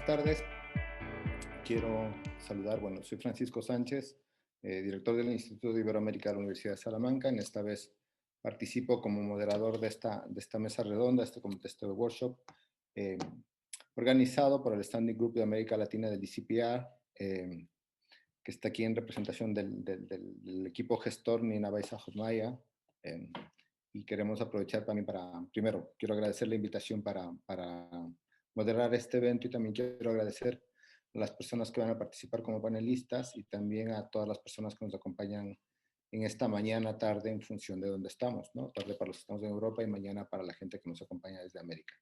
tardes. Quiero saludar, soy Francisco Sánchez, director del Instituto de Iberoamérica de la Universidad de Salamanca. En esta vez participo como moderador de esta mesa redonda, este workshop, organizado por el Standing Group de América Latina del ICPR, que está aquí en representación del equipo gestor Nina Baiza Josmaya. Y queremos aprovechar también primero, quiero agradecer la invitación para moderar este evento, y también quiero agradecer a las personas que van a participar como panelistas y también a todas las personas que nos acompañan en esta mañana, tarde, en función de dónde estamos, ¿no? Tarde para los que estamos en Europa y mañana para la gente que nos acompaña desde América.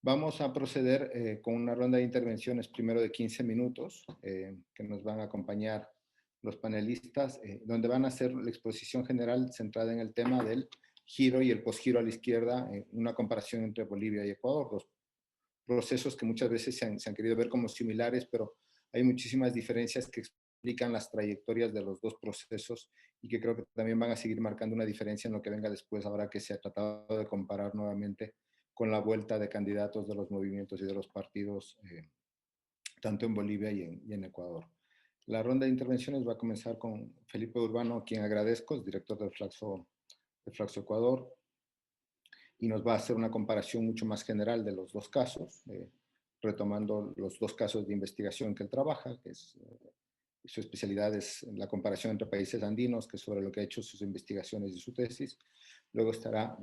Vamos a proceder con una ronda de intervenciones, primero de 15 minutos, que nos van a acompañar los panelistas, donde van a hacer la exposición general centrada en el tema del giro y el posgiro a la izquierda, una comparación entre Bolivia y Ecuador, dos procesos que muchas veces se han querido ver como similares, pero hay muchísimas diferencias que explican las trayectorias de los dos procesos y que creo que también van a seguir marcando una diferencia en lo que venga después, ahora que se ha tratado de comparar nuevamente con la vuelta de candidatos de los movimientos y de los partidos, tanto en Bolivia y en Ecuador. La ronda de intervenciones va a comenzar con Felipe Urbano, a quien agradezco, es director de Flaxo Ecuador, y nos va a hacer una comparación mucho más general de los dos casos, retomando los dos casos de investigación que él trabaja, que su especialidad es la comparación entre países andinos, que es sobre lo que ha hecho sus investigaciones y su tesis. Luego estará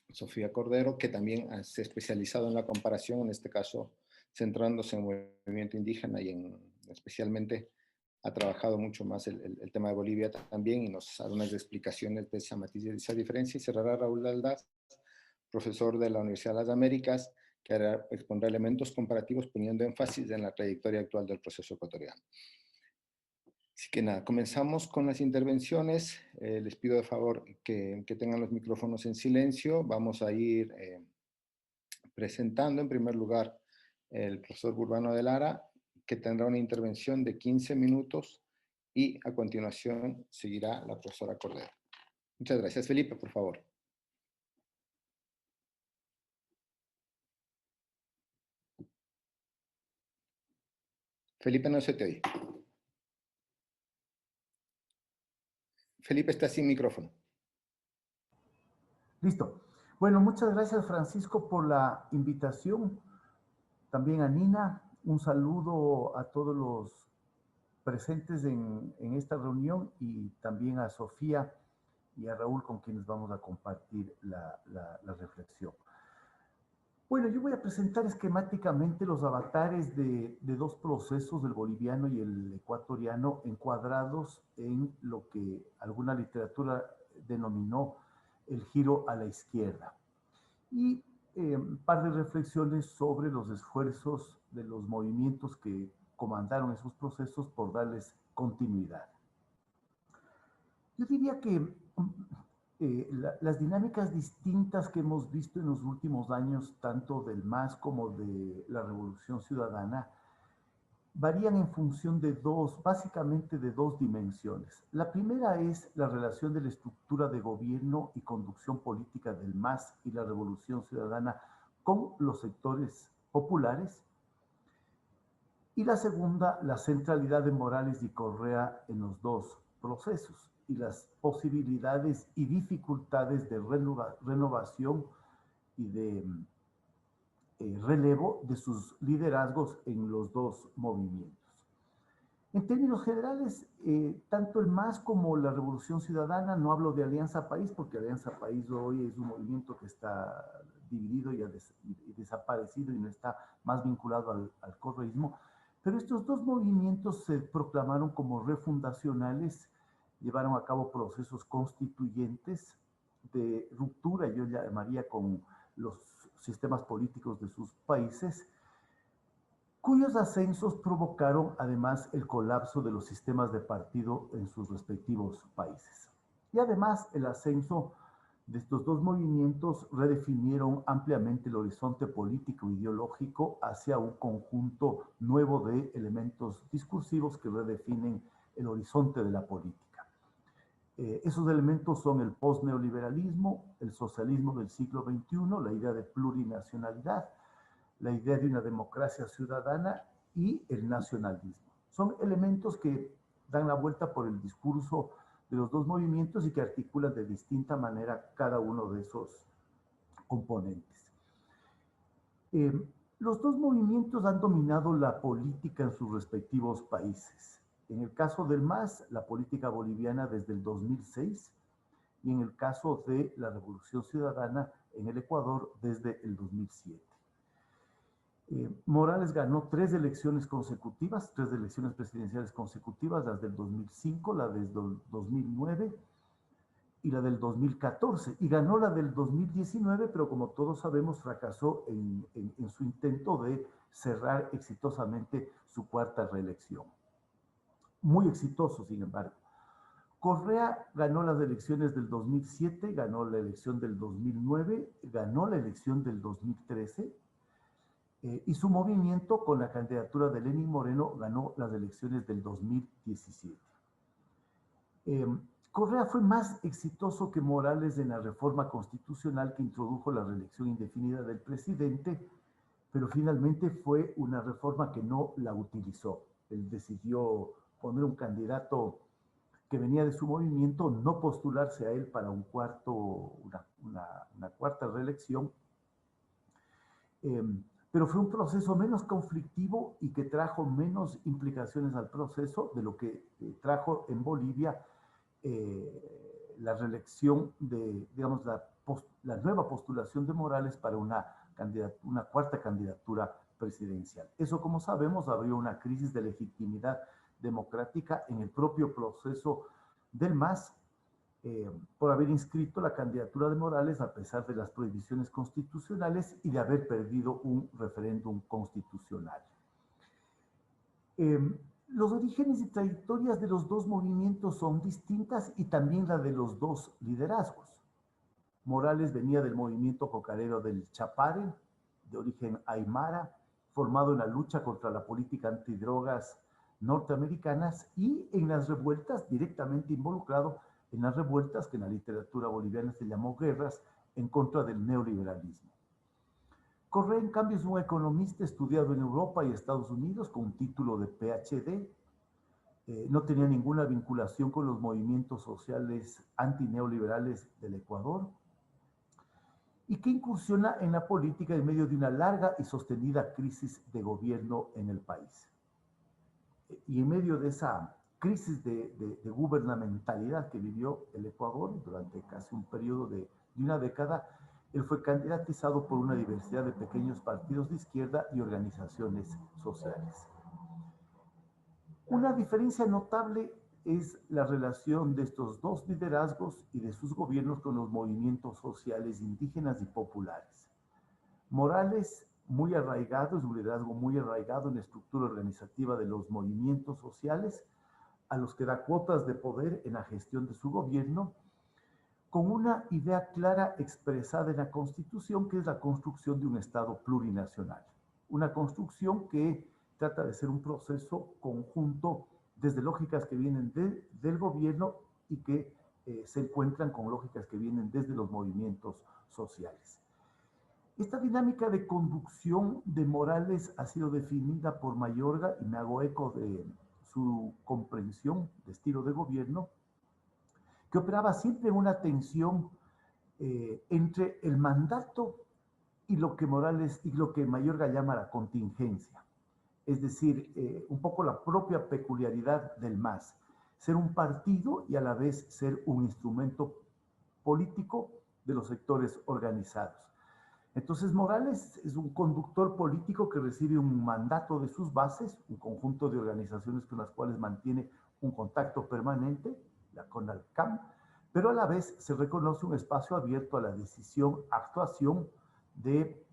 Sofía Cordero, que también se ha especializado en la comparación, en este caso centrándose en el movimiento indígena y especialmente ha trabajado mucho más el tema de Bolivia también, y nos hará unas explicaciones de esa matiz y de esa diferencia. Y cerrará Raúl Aldaz, profesor de la Universidad de las Américas, que expondrá elementos comparativos poniendo énfasis en la trayectoria actual del proceso ecuatoriano. Así que nada, comenzamos con las intervenciones. Les pido de favor que tengan los micrófonos en silencio. Vamos a ir presentando en primer lugar el profesor Urbano de Lara, que tendrá una intervención de 15 minutos, y a continuación seguirá la profesora Cordero. Muchas gracias. Felipe, por favor. Felipe, no se te oye. Felipe está sin micrófono. Listo. Bueno, muchas gracias, Francisco, por la invitación. También a Nina, un saludo a todos los presentes en esta reunión, y también a Sofía y a Raúl, con quienes vamos a compartir la reflexión. Bueno, yo voy a presentar esquemáticamente los avatares de dos procesos, el boliviano y el ecuatoriano, encuadrados en lo que alguna literatura denominó el giro a la izquierda. Y un par de reflexiones sobre los esfuerzos de los movimientos que comandaron esos procesos por darles continuidad. Yo diría que las dinámicas distintas que hemos visto en los últimos años, tanto del MAS como de la Revolución Ciudadana, varían en función de básicamente de dos dimensiones. La primera es la relación de la estructura de gobierno y conducción política del MAS y la Revolución Ciudadana con los sectores populares. Y la segunda, la centralidad de Morales y Correa en los dos procesos y las posibilidades y dificultades de renovación y de relevo de sus liderazgos en los dos movimientos. En términos generales, tanto el MAS como la Revolución Ciudadana, no hablo de Alianza País, porque Alianza País hoy es un movimiento que está dividido y desaparecido y no está más vinculado al correísmo, pero estos dos movimientos se proclamaron como refundacionales, llevaron a cabo procesos constituyentes de ruptura, yo llamaría, con los sistemas políticos de sus países, cuyos ascensos provocaron además el colapso de los sistemas de partido en sus respectivos países. Y además el ascenso de estos dos movimientos redefinieron ampliamente el horizonte político e ideológico hacia un conjunto nuevo de elementos discursivos que redefinen el horizonte de la política. Esos elementos son el postneoliberalismo, el socialismo del siglo XXI, la idea de plurinacionalidad, la idea de una democracia ciudadana y el nacionalismo. Son elementos que dan la vuelta por el discurso de los dos movimientos y que articulan de distinta manera cada uno de esos componentes. Los dos movimientos han dominado la política en sus respectivos países. En el caso del MAS, la política boliviana desde el 2006, y en el caso de la Revolución Ciudadana en el Ecuador desde el 2007. Morales ganó 3 elecciones consecutivas, 3 elecciones presidenciales consecutivas, las del 2005, la del 2009 y la del 2014, y ganó la del 2019, pero como todos sabemos, fracasó en su intento de cerrar exitosamente su cuarta reelección. Muy exitoso, sin embargo. Correa ganó las elecciones del 2007, ganó la elección del 2009, ganó la elección del 2013, y su movimiento con la candidatura de Lenín Moreno ganó las elecciones del 2017. Correa fue más exitoso que Morales en la reforma constitucional que introdujo la reelección indefinida del presidente, pero finalmente fue una reforma que no la utilizó. Él decidió poner un candidato que venía de su movimiento, no postularse a él para una cuarta reelección, pero fue un proceso menos conflictivo y que trajo menos implicaciones al proceso de lo que trajo en Bolivia la reelección de, digamos, la nueva postulación de Morales para una cuarta candidatura presidencial. Eso, como sabemos, abrió una crisis de legitimidad democrática en el propio proceso del MAS, por haber inscrito la candidatura de Morales a pesar de las prohibiciones constitucionales y de haber perdido un referéndum constitucional. Los orígenes y trayectorias de los dos movimientos son distintas y también la de los dos liderazgos. Morales venía del movimiento cocarero del Chapare, de origen aymara, formado en la lucha contra la política antidrogas norteamericanas y en las revueltas, directamente involucrado en las revueltas que en la literatura boliviana se llamó guerras en contra del neoliberalismo. Correa, en cambio, es un economista estudiado en Europa y Estados Unidos con un título de PhD. No tenía ninguna vinculación con los movimientos sociales antineoliberales del Ecuador y que incursiona en la política en medio de una larga y sostenida crisis de gobierno en el país. Y en medio de esa crisis de gubernamentalidad que vivió el Ecuador durante casi un periodo de una década, él fue candidatizado por una diversidad de pequeños partidos de izquierda y organizaciones sociales. Una diferencia notable es la relación de estos dos liderazgos y de sus gobiernos con los movimientos sociales indígenas y populares. Morales, muy arraigado, es un liderazgo muy arraigado en la estructura organizativa de los movimientos sociales, a los que da cuotas de poder en la gestión de su gobierno, con una idea clara expresada en la Constitución, que es la construcción de un Estado plurinacional. Una construcción que trata de ser un proceso conjunto desde lógicas que vienen del gobierno y que se encuentran con lógicas que vienen desde los movimientos sociales. Esta dinámica de conducción de Morales ha sido definida por Mayorga, y me hago eco de su comprensión de estilo de gobierno, que operaba siempre en una tensión entre el mandato y lo que Morales y lo que Mayorga llama la contingencia. Es decir, un poco la propia peculiaridad del MAS, ser un partido y a la vez ser un instrumento político de los sectores organizados. Entonces, Morales es un conductor político que recibe un mandato de sus bases, un conjunto de organizaciones con las cuales mantiene un contacto permanente, la CONALCAM, pero a la vez se reconoce un espacio abierto a la decisión, actuación de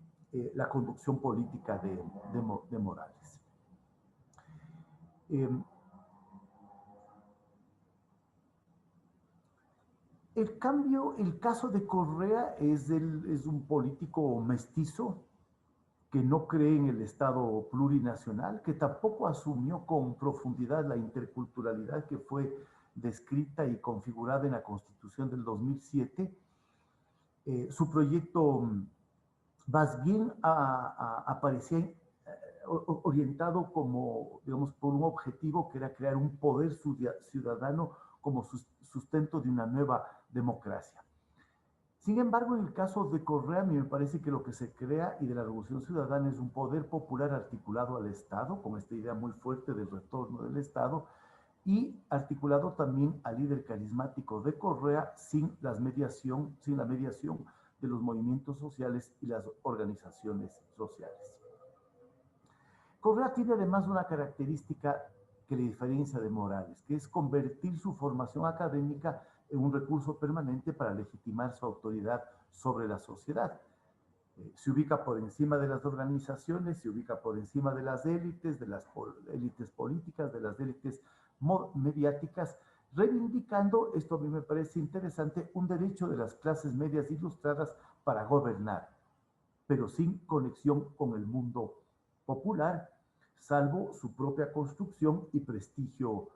la conducción política de Morales. El caso de Correa es un político mestizo que no cree en el Estado plurinacional, que tampoco asumió con profundidad la interculturalidad que fue descrita y configurada en la Constitución del 2007. Su proyecto más bien aparecía orientado como, digamos, por un objetivo que era crear un poder ciudadano como sustento de una nueva democracia. Sin embargo, en el caso de Correa, a mí me parece que lo que se crea y de la Revolución Ciudadana es un poder popular articulado al Estado, con esta idea muy fuerte del retorno del Estado, y articulado también al líder carismático de Correa sin la mediación de los movimientos sociales y las organizaciones sociales. Correa tiene además una característica que le diferencia de Morales, que es convertir su formación académica en un recurso permanente para legitimar su autoridad sobre la sociedad. Se ubica por encima de las organizaciones, se ubica por encima de las élites políticas, de las élites mediáticas, reivindicando, esto a mí me parece interesante, un derecho de las clases medias ilustradas para gobernar, pero sin conexión con el mundo popular, salvo su propia construcción y prestigio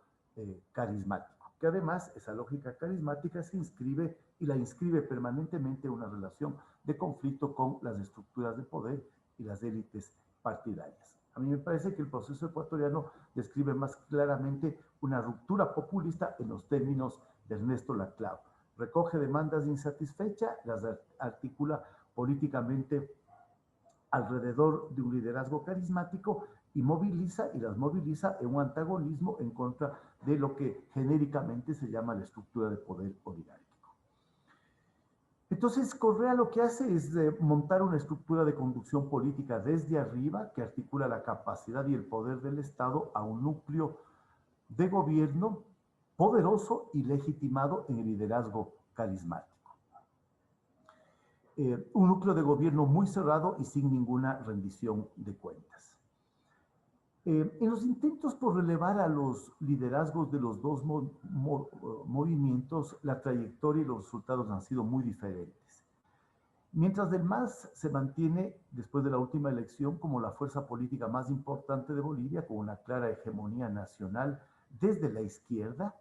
carismático, que además esa lógica carismática se inscribe y la inscribe permanentemente en una relación de conflicto con las estructuras de poder y las élites partidarias. A mí me parece que el proceso ecuatoriano describe más claramente una ruptura populista en los términos de Ernesto Laclau. Recoge demandas insatisfechas, las articula políticamente alrededor de un liderazgo carismático y las moviliza en un antagonismo en contra de lo que genéricamente se llama la estructura de poder oligárquico. Entonces, Correa lo que hace es montar una estructura de conducción política desde arriba que articula la capacidad y el poder del Estado a un núcleo de gobierno poderoso y legitimado en el liderazgo carismático. Un núcleo de gobierno muy cerrado y sin ninguna rendición de cuentas. En los intentos por relevar a los liderazgos de los dos movimientos, la trayectoria y los resultados han sido muy diferentes. Mientras el MAS se mantiene, después de la última elección, como la fuerza política más importante de Bolivia, con una clara hegemonía nacional desde la izquierda,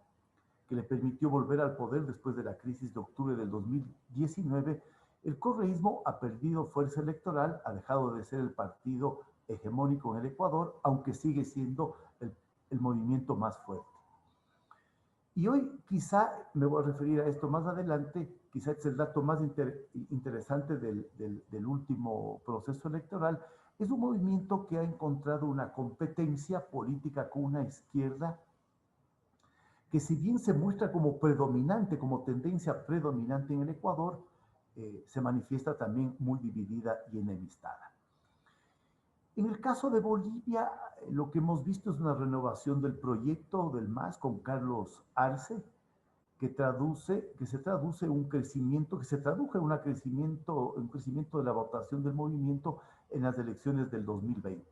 que le permitió volver al poder después de la crisis de octubre del 2019, el correísmo ha perdido fuerza electoral, ha dejado de ser el partido hegemónico en el Ecuador, aunque sigue siendo el movimiento más fuerte. Y hoy quizá, me voy a referir a esto más adelante, quizá es el dato más interesante del último proceso electoral, es un movimiento que ha encontrado una competencia política con una izquierda que si bien se muestra como predominante, como tendencia predominante en el Ecuador, se manifiesta también muy dividida y enemistada. En el caso de Bolivia, lo que hemos visto es una renovación del proyecto del MAS con Carlos Arce, que se traduce un crecimiento, que se tradujo en un crecimiento de la votación del movimiento en las elecciones del 2020.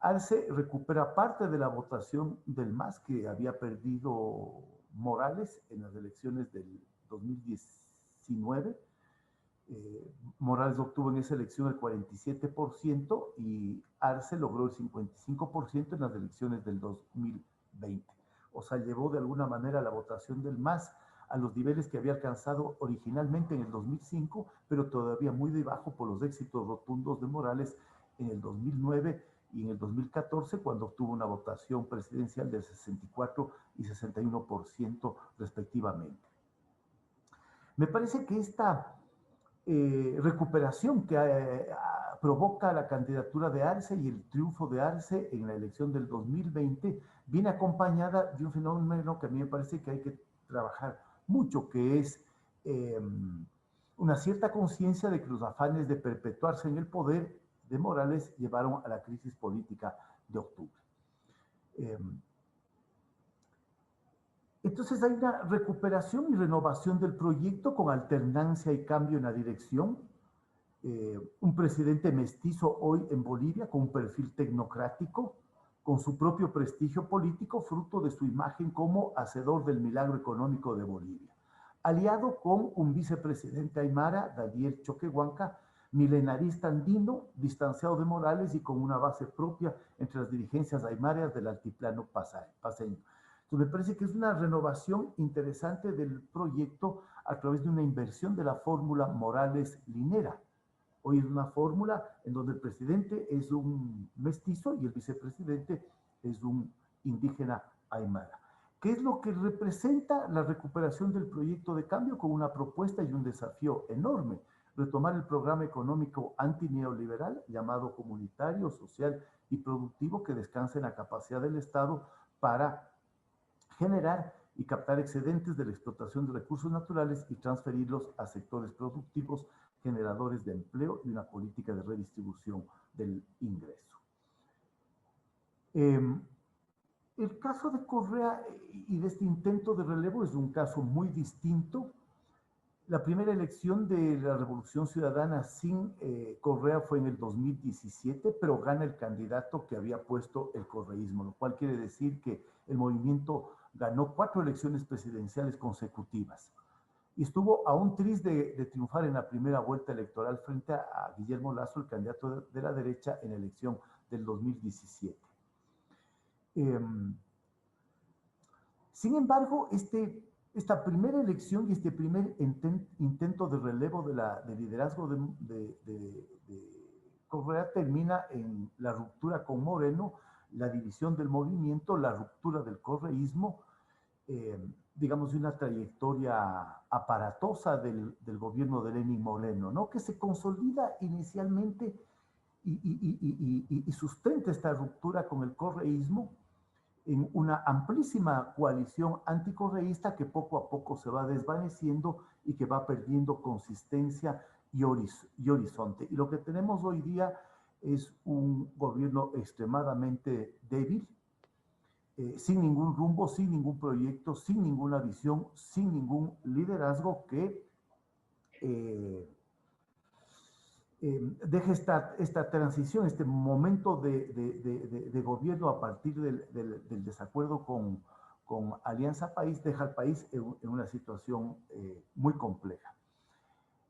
Arce recupera parte de la votación del MAS que había perdido Morales en las elecciones del 2019. Morales obtuvo en esa elección el 47% y Arce logró el 55% en las elecciones del 2020. O sea, llevó de alguna manera la votación del MAS a los niveles que había alcanzado originalmente en el 2005, pero todavía muy debajo por los éxitos rotundos de Morales en el 2009 y en el 2014, cuando obtuvo una votación presidencial del 64 y 61% respectivamente. Me parece que esta recuperación que provoca la candidatura de Arce y el triunfo de Arce en la elección del 2020 viene acompañada de un fenómeno que a mí me parece que hay que trabajar mucho, que es una cierta conciencia de que los afanes de perpetuarse en el poder de Morales llevaron a la crisis política de octubre. Entonces hay una recuperación y renovación del proyecto con alternancia y cambio en la dirección. Un presidente mestizo hoy en Bolivia con un perfil tecnocrático, con su propio prestigio político, fruto de su imagen como hacedor del milagro económico de Bolivia. Aliado con un vicepresidente aymara, Daniel Choquehuanca, milenarista andino, distanciado de Morales y con una base propia entre las dirigencias aymaras del altiplano paseño. Entonces, me parece que es una renovación interesante del proyecto a través de una inversión de la fórmula Morales-Linera. Hoy es una fórmula en donde el presidente es un mestizo y el vicepresidente es un indígena aymara. ¿Qué es lo que representa la recuperación del proyecto de cambio? Con una propuesta y un desafío enorme: retomar el programa económico antineoliberal llamado comunitario, social y productivo, que descansa en la capacidad del Estado para generar y captar excedentes de la explotación de recursos naturales y transferirlos a sectores productivos generadores de empleo y una política de redistribución del ingreso. El caso de Correa y de este intento de relevo es un caso muy distinto. La primera elección de la Revolución Ciudadana sin Correa fue en el 2017, pero gana el candidato que había puesto el correísmo, lo cual quiere decir que el movimiento ganó 4 elecciones presidenciales consecutivas y estuvo a un tris de triunfar en la primera vuelta electoral frente a Guillermo Lasso, el candidato de la derecha, en la elección del 2017. Sin embargo, esta primera elección y este primer intento de relevo de liderazgo de Correa termina en la ruptura con Moreno, la división del movimiento, la ruptura del correísmo, digamos, de una trayectoria aparatosa del gobierno de Lenín Moreno, ¿no? Que se consolida inicialmente y sustenta esta ruptura con el correísmo en una amplísima coalición anticorreísta que poco a poco se va desvaneciendo y que va perdiendo consistencia y horizonte. Y lo que tenemos hoy día es un gobierno extremadamente débil, sin ningún rumbo, sin ningún proyecto, sin ninguna visión, sin ningún liderazgo que deje esta transición, este momento de gobierno a partir del desacuerdo con Alianza País, deja al país en una situación muy compleja.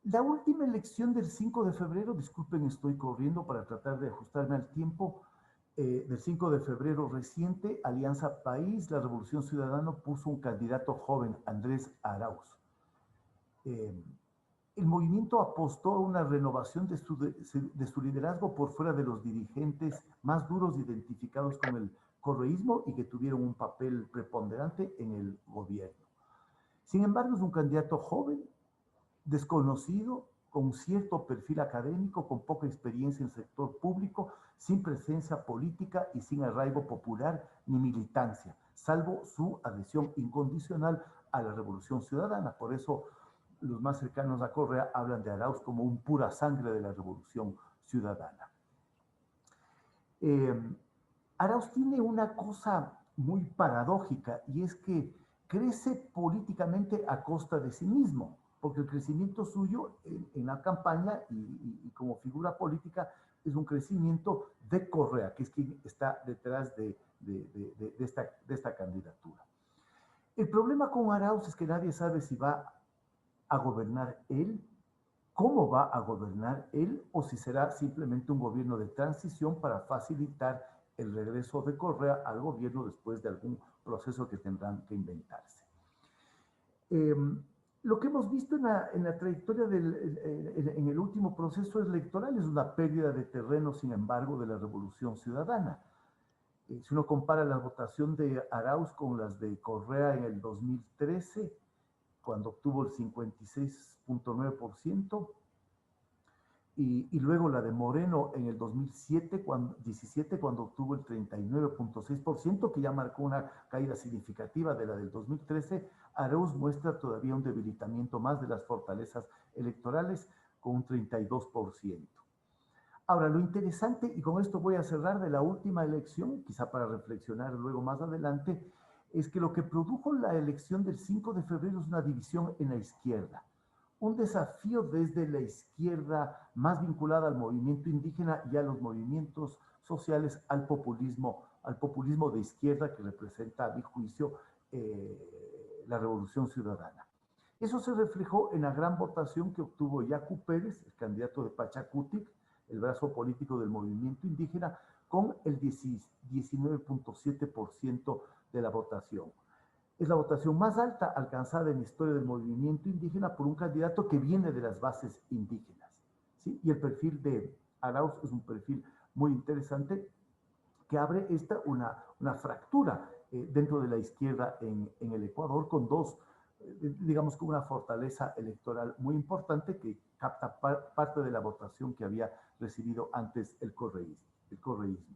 La última elección del 5 de febrero, disculpen, estoy corriendo para tratar de ajustarme al tiempo, del 5 de febrero reciente, Alianza País, la Revolución Ciudadana, puso un candidato joven, Andrés Arauz. El movimiento apostó a una renovación de su liderazgo por fuera de los dirigentes más duros identificados con el correísmo y que tuvieron un papel preponderante en el gobierno. Sin embargo, es un candidato joven, desconocido, con cierto perfil académico, con poca experiencia en el sector público, sin presencia política y sin arraigo popular ni militancia, salvo su adhesión incondicional a la Revolución Ciudadana. Por eso los más cercanos a Correa hablan de Arauz como un pura sangre de la Revolución Ciudadana. Arauz tiene una cosa muy paradójica, y es que crece políticamente a costa de sí mismo, porque el crecimiento suyo en la campaña y como figura política es un crecimiento de Correa, que es quien está detrás de esta candidatura. El problema con Arauz es que nadie sabe si va a gobernar él, cómo va a gobernar él, o si será simplemente un gobierno de transición para facilitar el regreso de Correa al gobierno después de algún proceso que tendrán que inventarse. Lo que hemos visto en la trayectoria en el último proceso electoral es una pérdida de terreno, sin embargo, de la Revolución Ciudadana. Si uno compara la votación de Arauz con las de Correa en el 2013, cuando obtuvo el 56.9%, y luego la de Moreno en el 2017, cuando obtuvo el 39.6%, que ya marcó una caída significativa de la del 2013, Arauz muestra todavía un debilitamiento más de las fortalezas electorales, con un 32%. Ahora, lo interesante, y con esto voy a cerrar, de la última elección, quizá para reflexionar luego más adelante, es que lo que produjo la elección del 5 de febrero es una división en la izquierda. Un desafío desde la izquierda más vinculada al movimiento indígena y a los movimientos sociales al populismo de izquierda que representa, a mi juicio, la Revolución Ciudadana. Eso se reflejó en la gran votación que obtuvo Yacu Pérez, el candidato de Pachacutic, el brazo político del movimiento indígena, con el 19.7% de la votación. Es la votación más alta alcanzada en la historia del movimiento indígena por un candidato que viene de las bases indígenas. ¿sí? Y el perfil de Arauz es un perfil muy interesante que abre una fractura dentro de la izquierda en el Ecuador con dos, digamos, con una fortaleza electoral muy importante que capta parte de la votación que había recibido antes el correísmo.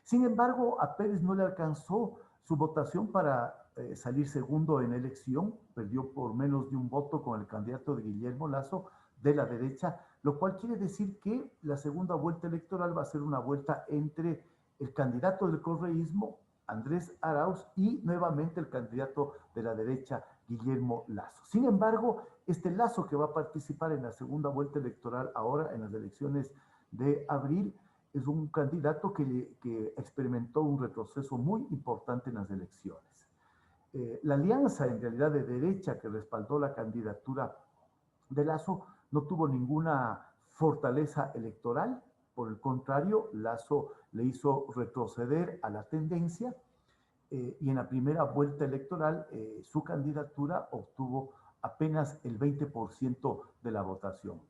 Sin embargo, a Pérez no le alcanzó su votación para salir segundo en elección, perdió por menos de un voto con el candidato de Guillermo Lasso de la derecha, lo cual quiere decir que la segunda vuelta electoral va a ser una vuelta entre el candidato del correísmo, Andrés Arauz, y nuevamente el candidato de la derecha, Guillermo Lasso. Sin embargo, este Lasso que va a participar en la segunda vuelta electoral ahora en las elecciones de abril, es un candidato que experimentó un retroceso muy importante en las elecciones. La alianza en realidad de derecha que respaldó la candidatura de Lasso no tuvo ninguna fortaleza electoral, por el contrario, Lasso le hizo retroceder a la tendencia y en la primera vuelta electoral su candidatura obtuvo apenas el 20% de la votación.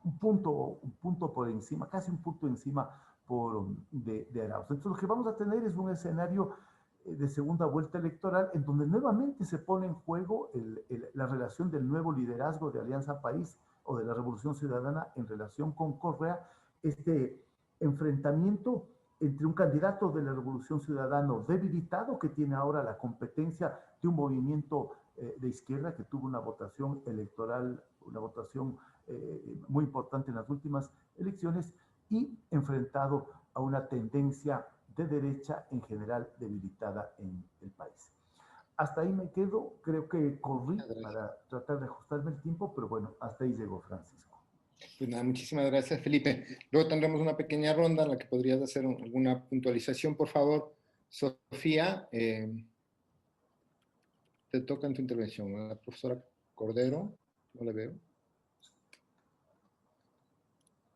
Un punto por encima, casi un punto encima de Arauz. Entonces lo que vamos a tener es un escenario de segunda vuelta electoral en donde nuevamente se pone en juego la relación del nuevo liderazgo de Alianza País o de la Revolución Ciudadana en relación con Correa, este enfrentamiento entre un candidato de la Revolución Ciudadana debilitado que tiene ahora la competencia de un movimiento de izquierda que tuvo una votación electoral, una votación muy importante en las últimas elecciones y enfrentado a una tendencia de derecha en general debilitada en el país. Hasta ahí me quedo, creo que corrí para tratar de ajustarme el tiempo, pero bueno, hasta ahí llegó Francisco. Pues nada, muchísimas gracias, Felipe. Luego tendremos una pequeña ronda en la que podrías hacer alguna puntualización, por favor. Sofía, te toca en tu intervención. La profesora Cordero, no la veo.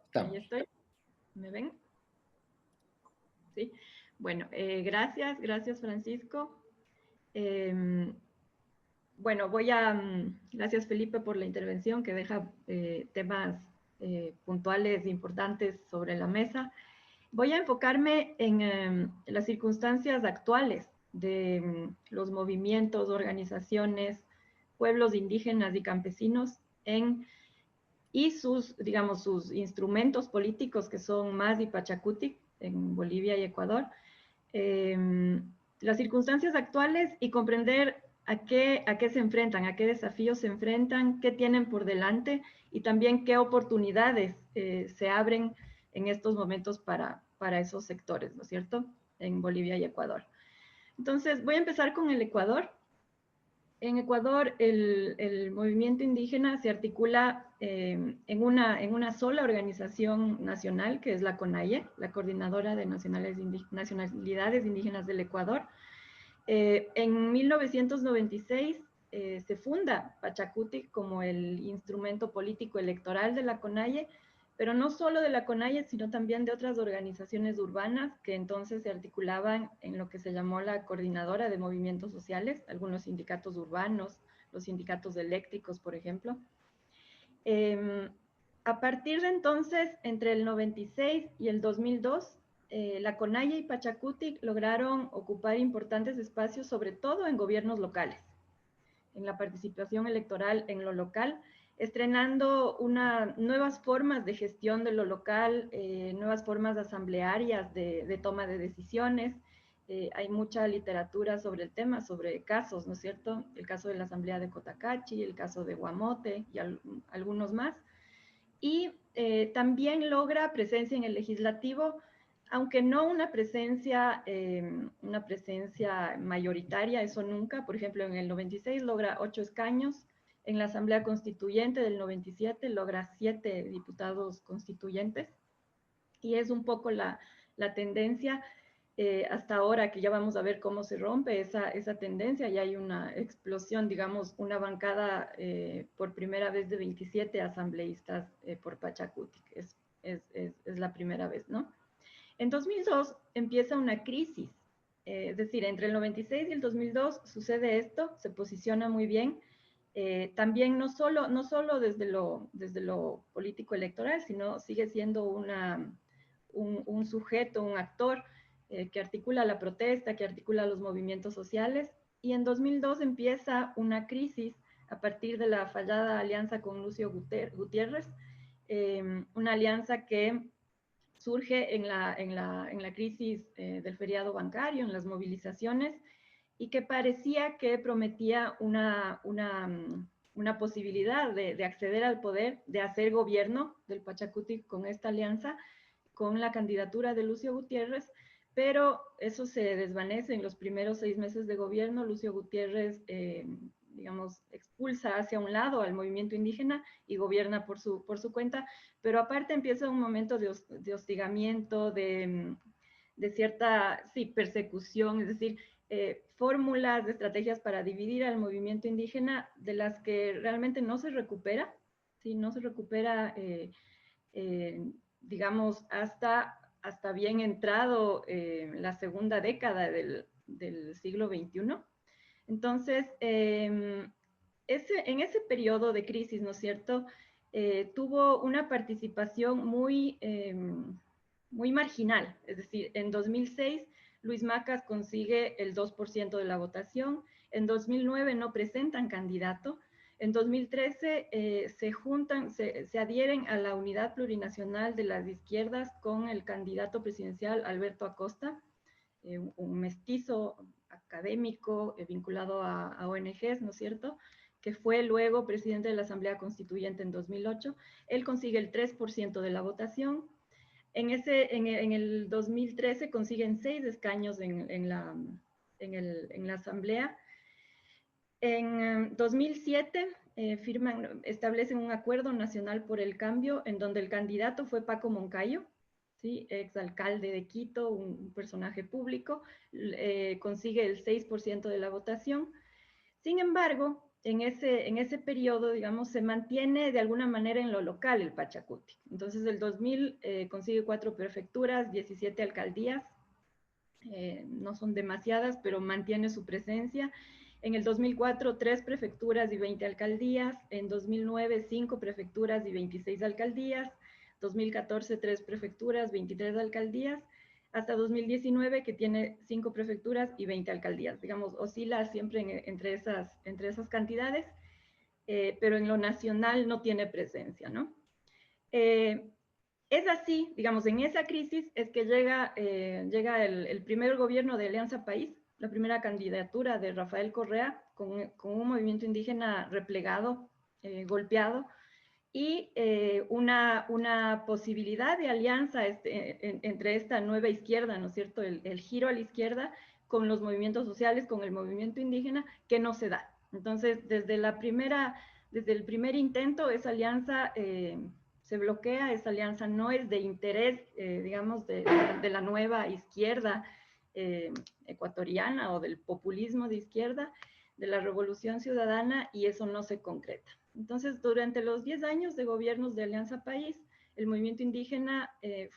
Estamos. Ahí estoy. ¿Me ven? Sí. Bueno, gracias Francisco. Bueno, gracias Felipe por la intervención que deja temas puntuales importantes sobre la mesa. Voy a enfocarme en las circunstancias actuales de los movimientos, organizaciones, pueblos indígenas y campesinos y digamos, sus instrumentos políticos que son MAS y Pachacutic en Bolivia y Ecuador, las circunstancias actuales y comprender a qué se enfrentan, a qué desafíos se enfrentan, qué tienen por delante y también qué oportunidades se abren en estos momentos para esos sectores, ¿no es cierto?, en Bolivia y Ecuador. Entonces, voy a empezar con el Ecuador. En Ecuador, el movimiento indígena se articula en una sola organización nacional, que es la CONAIE, la Coordinadora de Nacionalidades Indígenas del Ecuador. En 1996 se funda Pachacutic como el instrumento político electoral de la CONAIE, pero no solo de la CONAIE, sino también de otras organizaciones urbanas que entonces se articulaban en lo que se llamó la Coordinadora de Movimientos Sociales, algunos sindicatos urbanos, los sindicatos eléctricos, por ejemplo. A partir de entonces, entre el 96 y el 2002, la CONAIE y Pachacutic lograron ocupar importantes espacios, sobre todo en gobiernos locales, en la participación electoral en lo local, estrenando nuevas formas de gestión de lo local, nuevas formas asamblearias de toma de decisiones. Hay mucha literatura sobre el tema, sobre casos, ¿no es cierto? El caso de la Asamblea de Cotacachi, el caso de Guamote y algunos más. Y también logra presencia en el legislativo, aunque no una presencia mayoritaria, eso nunca. Por ejemplo, en el 96 logra 8 escaños, en la Asamblea Constituyente del 97 logra 7 diputados constituyentes, y es un poco la tendencia hasta ahora, que ya vamos a ver cómo se rompe esa tendencia. Ya hay una explosión, digamos, una bancada por primera vez de 27 asambleístas por Pachacutic. Es la primera vez, ¿no? En 2002 empieza una crisis, es decir, entre el 96 y el 2002 sucede esto, se posiciona muy bien También no solo desde lo político electoral, sino sigue siendo un sujeto, un actor que articula la protesta, que articula los movimientos sociales. Y en 2002 empieza una crisis a partir de la fallada alianza con Lucio Gutiérrez, una alianza que surge en la crisis del feriado bancario, en las movilizaciones, y que parecía que prometía una posibilidad de acceder al poder, de hacer gobierno del Pachacuti con esta alianza, con la candidatura de Lucio Gutiérrez, pero eso se desvanece en los primeros 6 meses de gobierno. Lucio Gutiérrez, digamos, expulsa hacia un lado al movimiento indígena y gobierna por su cuenta, pero aparte empieza un momento de hostigamiento, de cierta, sí, persecución, es decir, fórmulas, de estrategias para dividir al movimiento indígena de las que realmente no se recupera, ¿sí? No se recupera, digamos, hasta bien entrado la segunda década del siglo XXI. Entonces, en ese periodo de crisis, ¿no es cierto?, tuvo una participación muy marginal. Es decir, en 2006, Luis Macas consigue el 2% de la votación. En 2009 no presentan candidato. En 2013 se adhieren a la Unidad Plurinacional de las Izquierdas con el candidato presidencial Alberto Acosta, un mestizo académico vinculado a ONGs, ¿no es cierto?, que fue luego presidente de la Asamblea Constituyente en 2008. Él consigue el 3% de la votación. En el 2013 consiguen 6 escaños en la Asamblea. En 2007 establecen un acuerdo nacional por el cambio, en donde el candidato fue Paco Moncayo, ¿sí?, exalcalde de Quito, un personaje público, consigue el 6% de la votación. Sin embargo, en ese periodo, digamos, se mantiene de alguna manera en lo local el Pachacuti. Entonces, el 2000 consigue 4 prefecturas, 17 alcaldías, no son demasiadas, pero mantiene su presencia. En el 2004, 3 prefecturas y 20 alcaldías. En 2009, 5 prefecturas y 26 alcaldías. 2014, 3 prefecturas, 23 alcaldías. Hasta 2019, que tiene 5 prefecturas y 20 alcaldías. Digamos, oscila siempre entre esas cantidades, pero en lo nacional no tiene presencia, ¿no? Es así, digamos, en esa crisis es que llega el primer gobierno de Alianza País, la primera candidatura de Rafael Correa, con un movimiento indígena replegado, golpeado, y una posibilidad de alianza entre esta nueva izquierda, ¿no es cierto?, el giro a la izquierda con los movimientos sociales, con el movimiento indígena, que no se da. Entonces, desde el primer intento, esa alianza se bloquea, esa alianza no es de interés, digamos, de la nueva izquierda ecuatoriana o del populismo de izquierda, de la revolución ciudadana, y eso no se concreta. Entonces, durante los 10 años de gobiernos de Alianza País, el movimiento indígena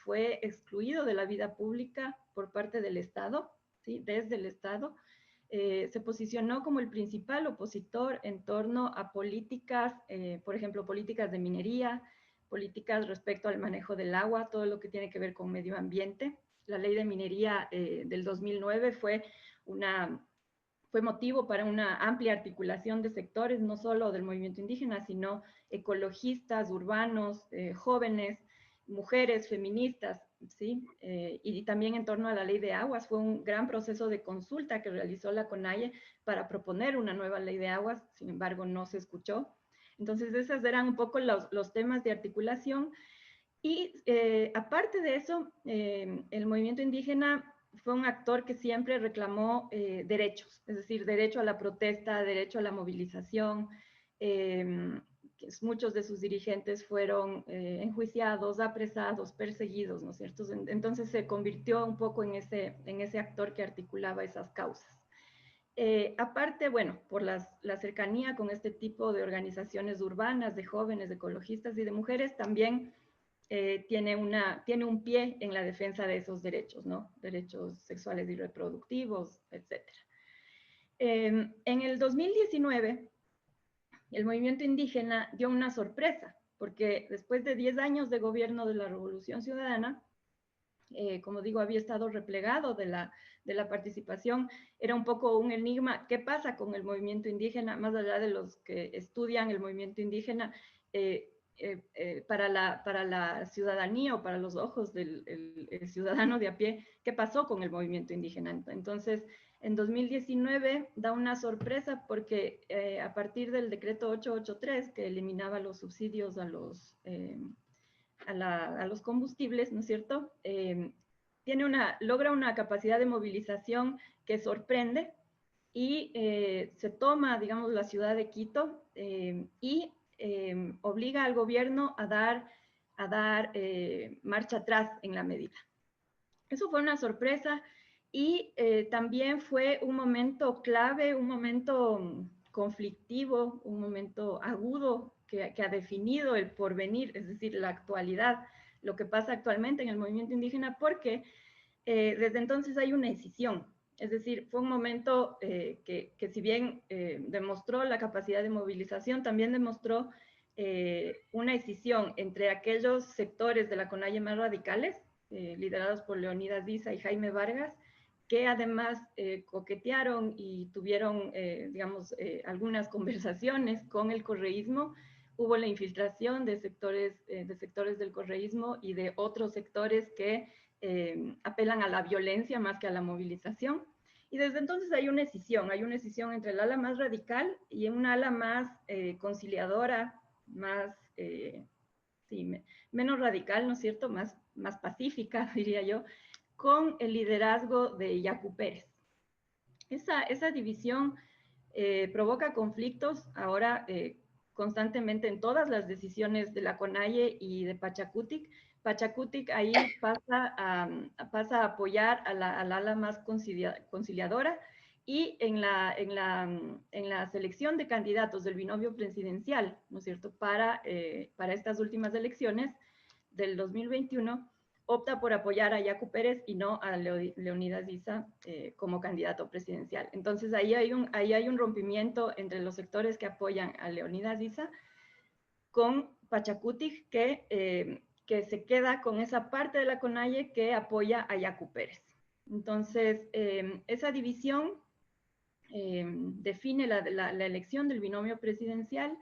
fue excluido de la vida pública por parte del Estado, ¿sí?, desde el Estado. Se posicionó como el principal opositor en torno a políticas, por ejemplo, políticas de minería, políticas respecto al manejo del agua, todo lo que tiene que ver con medio ambiente. La ley de minería del 2009 fue motivo para una amplia articulación de sectores, no solo del movimiento indígena, sino ecologistas, urbanos, jóvenes, mujeres, feministas, ¿sí? Y también en torno a la ley de aguas. Fue un gran proceso de consulta que realizó la CONAIE para proponer una nueva ley de aguas, sin embargo no se escuchó. Entonces esos eran un poco los temas de articulación. Y aparte de eso, el movimiento indígena fue un actor que siempre reclamó derechos, es decir, derecho a la protesta, derecho a la movilización. Muchos de sus dirigentes fueron enjuiciados, apresados, perseguidos, ¿no es cierto? Entonces se convirtió un poco en ese actor que articulaba esas causas. Aparte, bueno, por la cercanía con este tipo de organizaciones urbanas, de jóvenes, de ecologistas y de mujeres, también tiene un pie en la defensa de esos derechos, ¿no? Derechos sexuales y reproductivos, etc. En el 2019, el movimiento indígena dio una sorpresa, porque después de 10 años de gobierno de la Revolución Ciudadana, como digo, había estado replegado de la participación. Era un poco un enigma. ¿Qué pasa con el movimiento indígena? Más allá de los que estudian el movimiento indígena, para la ciudadanía o para los ojos del el ciudadano de a pie, ¿qué pasó con el movimiento indígena? Entonces, en 2019 da una sorpresa porque a partir del decreto 883, que eliminaba los subsidios a los combustibles, ¿no es cierto? Logra una capacidad de movilización que sorprende y se toma, digamos, la ciudad de Quito y obliga al gobierno a dar marcha atrás en la medida. Eso fue una sorpresa y también fue un momento clave, un momento conflictivo, un momento agudo que ha definido el porvenir, es decir, la actualidad, lo que pasa actualmente en el movimiento indígena, porque desde entonces hay una decisión. Es decir, fue un momento que si bien demostró la capacidad de movilización, también demostró una decisión entre aquellos sectores de la CONAIE más radicales, liderados por Leonidas Diza y Jaime Vargas, que además coquetearon y tuvieron, digamos, algunas conversaciones con el correísmo. Hubo la infiltración de sectores del correísmo y de otros sectores que apelan a la violencia más que a la movilización. Y desde entonces hay una escisión entre el ala más radical y un ala más conciliadora, más, sí, menos radical, ¿no es cierto?, más pacífica, diría yo, con el liderazgo de Yacu Pérez. Esa división provoca conflictos ahora constantemente en todas las decisiones de la CONAIE y de Pachacutic. Pachacutic ahí pasa a apoyar a la ala más conciliadora, y en la selección de candidatos del binomio presidencial, ¿no es cierto?, para estas últimas elecciones del 2021, opta por apoyar a Yacu Pérez y no a Leonidas Diza como candidato presidencial. Entonces ahí hay un rompimiento entre los sectores que apoyan a Leonidas Diza con Pachacutic, que se queda con esa parte de la CONAIE que apoya a Yacu Pérez. Entonces, esa división define la elección del binomio presidencial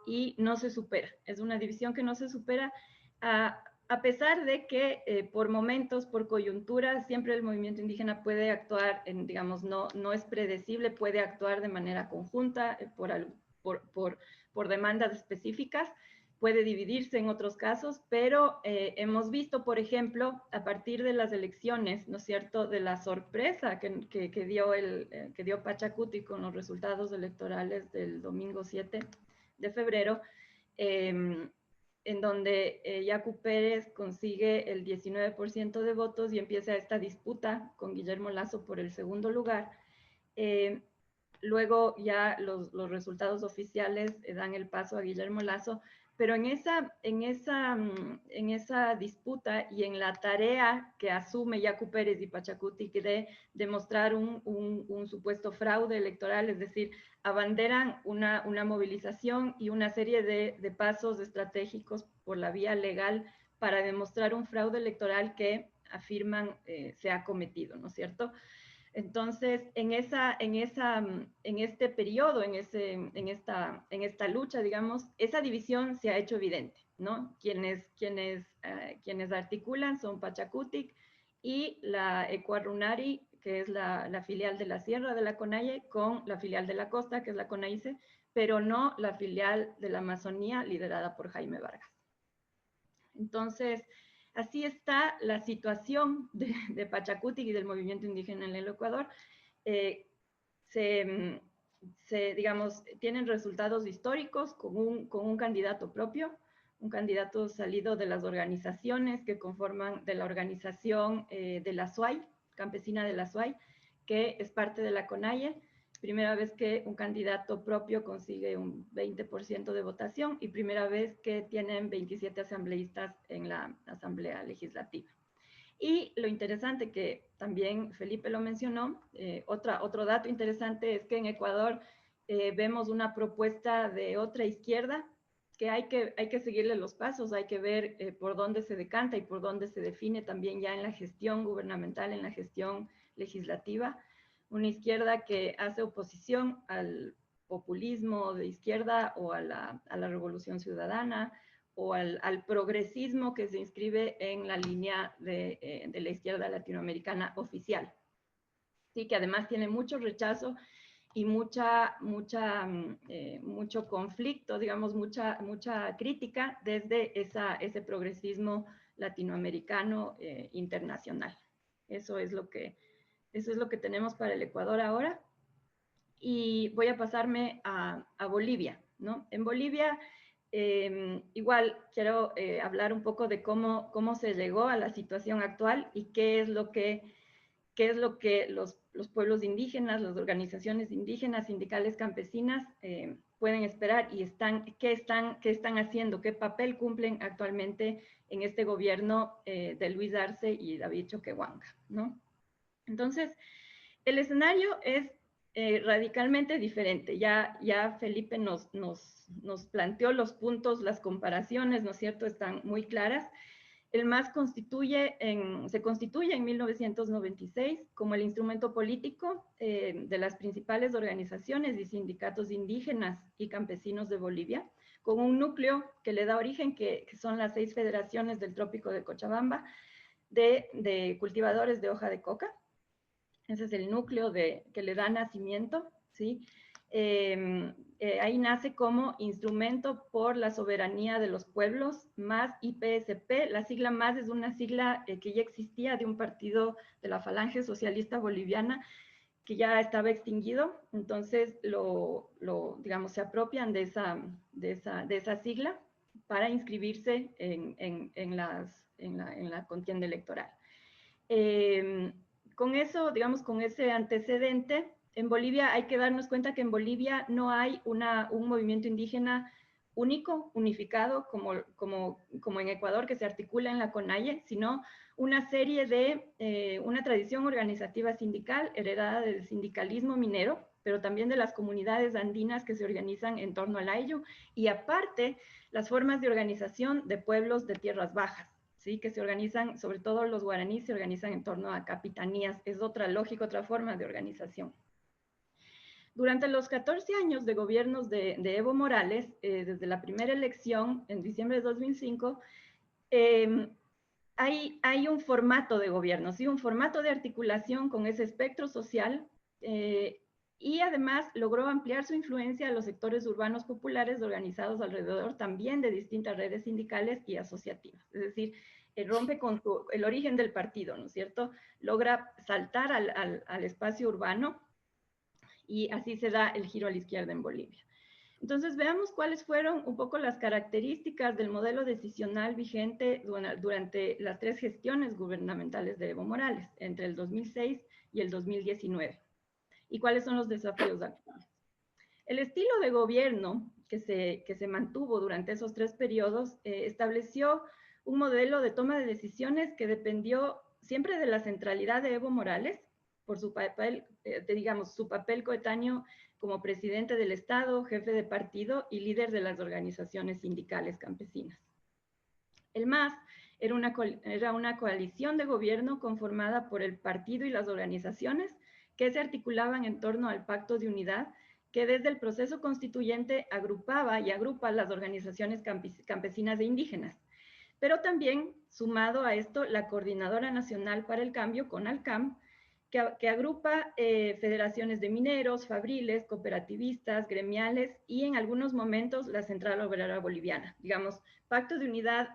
y no se supera. Es una división que no se supera a pesar de que por momentos, por coyunturas, siempre el movimiento indígena puede actuar, digamos, no es predecible, puede actuar de manera conjunta por demandas específicas, puede dividirse en otros casos, pero hemos visto, por ejemplo, a partir de las elecciones, ¿no es cierto?, de la sorpresa que dio Pachacutic con los resultados electorales del domingo 7 de febrero, en donde Yacu Pérez consigue el 19% de votos y empieza esta disputa con Guillermo Lasso por el segundo lugar. Luego ya los resultados oficiales dan el paso a Guillermo Lasso, pero en esa disputa y en la tarea que asume Yacu Pérez y Pachacutic de demostrar un supuesto fraude electoral, es decir, abanderan una movilización y una serie de pasos estratégicos por la vía legal para demostrar un fraude electoral que afirman se ha cometido, ¿no es cierto? Entonces, en este periodo, en esta lucha, digamos, esa división se ha hecho evidente, ¿no? Quienes articulan son Pachacutic y la Ecuarunari, que es la filial de la Sierra de la CONAIE, con la filial de la Costa, que es la CONAICE, pero no la filial de la Amazonía, liderada por Jaime Vargas. Entonces, así está la situación de Pachacutic y del movimiento indígena en el Ecuador. Digamos, tienen resultados históricos con un candidato propio, un candidato salido de las organizaciones que conforman, de la organización de la SUAY, campesina de la SUAY, que es parte de la CONAIE. Primera vez que un candidato propio consigue un 20% de votación y primera vez que tienen 27 asambleístas en la Asamblea Legislativa. Y lo interesante, que también Felipe lo mencionó, otro dato interesante es que en Ecuador vemos una propuesta de otra izquierda que hay que seguirle los pasos, hay que ver por dónde se decanta y por dónde se define también ya en la gestión gubernamental, en la gestión legislativa. Una izquierda que hace oposición al populismo de izquierda o a la revolución ciudadana o al progresismo que se inscribe en la línea de la izquierda latinoamericana oficial. Sí, que además tiene mucho rechazo y mucho conflicto, digamos, mucha crítica desde ese progresismo latinoamericano internacional. Eso es lo que tenemos para el Ecuador ahora. Y voy a pasarme a Bolivia, ¿no? En Bolivia, igual quiero hablar un poco de cómo se llegó a la situación actual y qué es lo que los pueblos indígenas, las organizaciones indígenas, sindicales, campesinas pueden esperar y qué están haciendo, qué papel cumplen actualmente en este gobierno de Luis Arce y David Choquehuanca, ¿no? Entonces, el escenario es radicalmente diferente. Ya Felipe nos planteó los puntos, las comparaciones, ¿no es cierto?, están muy claras. El MAS se constituye en 1996 como el instrumento político de las principales organizaciones y sindicatos indígenas y campesinos de Bolivia, con un núcleo que le da origen, que son las 6 federaciones del Trópico de Cochabamba de cultivadores de hoja de coca. Ese es el núcleo que le da nacimiento, ¿sí? Ahí nace como instrumento por la soberanía de los pueblos, MAS IPSP. La sigla MAS es una sigla que ya existía de un partido de la Falange Socialista Boliviana que ya estaba extinguido, entonces digamos, se apropian de esa sigla para inscribirse en la contienda electoral. Con eso, digamos, con ese antecedente, en Bolivia hay que darnos cuenta que en Bolivia no hay un movimiento indígena único, unificado, como en Ecuador, que se articula en la CONAIE, sino una serie una tradición organizativa sindical heredada del sindicalismo minero, pero también de las comunidades andinas que se organizan en torno al ayllu, y aparte, las formas de organización de pueblos de tierras bajas, ¿sí? Que se organizan, sobre todo los guaraníes, se organizan en torno a capitanías. Es otra lógica, otra forma de organización. Durante los 14 años de gobiernos de Evo Morales, desde la primera elección en diciembre de 2005, hay un formato de gobierno, ¿sí? Un formato de articulación con ese espectro social, y además logró ampliar su influencia a los sectores urbanos populares organizados alrededor también de distintas redes sindicales y asociativas. Es decir, rompe con el origen del partido, ¿no es cierto? Logra saltar al espacio urbano y así se da el giro a la izquierda en Bolivia. Entonces, veamos cuáles fueron un poco las características del modelo decisional vigente durante las 3 gestiones gubernamentales de Evo Morales, entre el 2006 y el 2019. ¿Y cuáles son los desafíos actuales? El estilo de gobierno que se mantuvo durante esos 3 periodos estableció un modelo de toma de decisiones que dependió siempre de la centralidad de Evo Morales, por su papel, digamos, su papel coetáneo como presidente del Estado, jefe de partido y líder de las organizaciones sindicales campesinas. El MAS era una coalición de gobierno conformada por el partido y las organizaciones que se articulaban en torno al Pacto de Unidad, que desde el proceso constituyente agrupaba y agrupa las organizaciones campesinas e indígenas. Pero también, sumado a esto, la Coordinadora Nacional para el Cambio, CONALCAM, que agrupa federaciones de mineros, fabriles, cooperativistas, gremiales y en algunos momentos la Central Obrera Boliviana. Digamos, Pacto de Unidad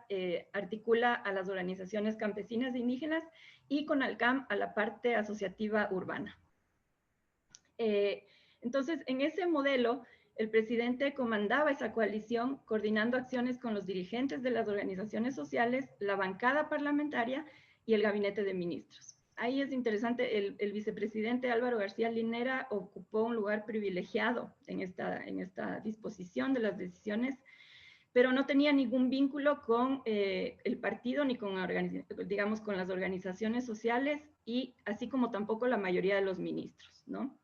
articula a las organizaciones campesinas e indígenas y CONALCAM a la parte asociativa urbana. Entonces, en ese modelo, el presidente comandaba esa coalición, coordinando acciones con los dirigentes de las organizaciones sociales, la bancada parlamentaria y el gabinete de ministros. Ahí es interesante, el vicepresidente Álvaro García Linera ocupó un lugar privilegiado en esta disposición de las decisiones, pero no tenía ningún vínculo con el partido ni con, digamos, con las organizaciones sociales, y así como tampoco la mayoría de los ministros, ¿no?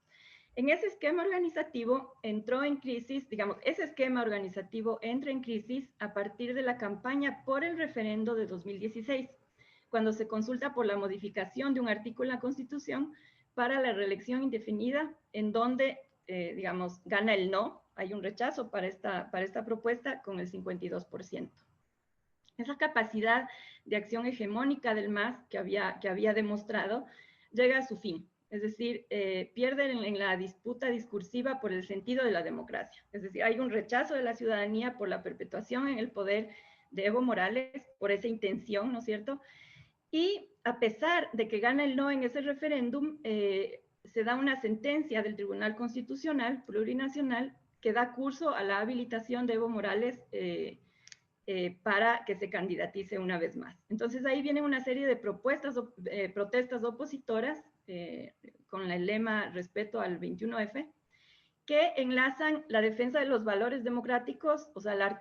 En ese esquema organizativo entró en crisis, digamos, ese esquema organizativo entra en crisis a partir de la campaña por el referendo de 2016, cuando se consulta por la modificación de un artículo en la Constitución para la reelección indefinida, en donde, digamos, gana el no, hay un rechazo para esta propuesta con el 52%. Esa capacidad de acción hegemónica del MAS que había demostrado llega a su fin. Es decir, pierde en la disputa discursiva por el sentido de la democracia. Es decir, hay un rechazo de la ciudadanía por la perpetuación en el poder de Evo Morales, por esa intención, ¿no es cierto? Y a pesar de que gana el no en ese referéndum, se da una sentencia del Tribunal Constitucional Plurinacional que da curso a la habilitación de Evo Morales para que se candidatice una vez más. Entonces ahí viene una serie de protestas opositoras con el lema respeto al 21F, que enlazan la defensa de los valores democráticos, o sea, la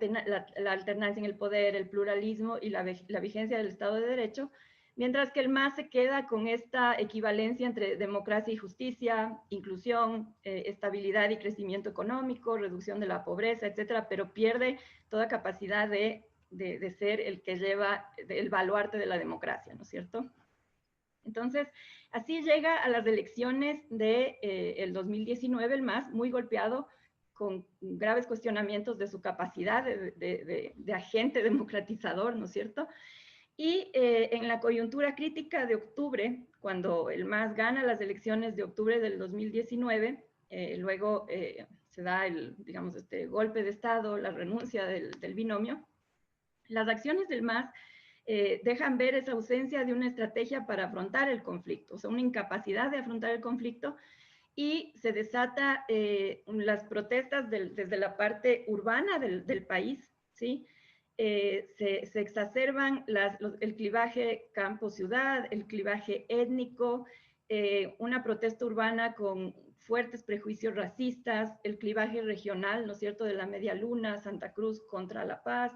alternancia en el poder, el pluralismo y la vigencia del Estado de Derecho, mientras que el MAS se queda con esta equivalencia entre democracia y justicia, inclusión, estabilidad y crecimiento económico, reducción de la pobreza, etcétera, pero pierde toda capacidad de ser el que lleva el baluarte de la democracia, ¿no es cierto? Entonces, así llega a las elecciones del 2019 el MAS, muy golpeado, con graves cuestionamientos de su capacidad de agente democratizador, ¿no es cierto? Y en la coyuntura crítica de octubre, cuando el MAS gana las elecciones de octubre del 2019, luego se da digamos, este golpe de Estado, la renuncia del binomio, las acciones del MAS dejan ver esa ausencia de una estrategia para afrontar el conflicto, o sea, una incapacidad de afrontar el conflicto, y se desata las protestas desde la parte urbana del país, ¿sí? Se exacerban el clivaje campo-ciudad, el clivaje étnico, una protesta urbana con fuertes prejuicios racistas, el clivaje regional, ¿no es cierto?, de la Media Luna, Santa Cruz contra La Paz,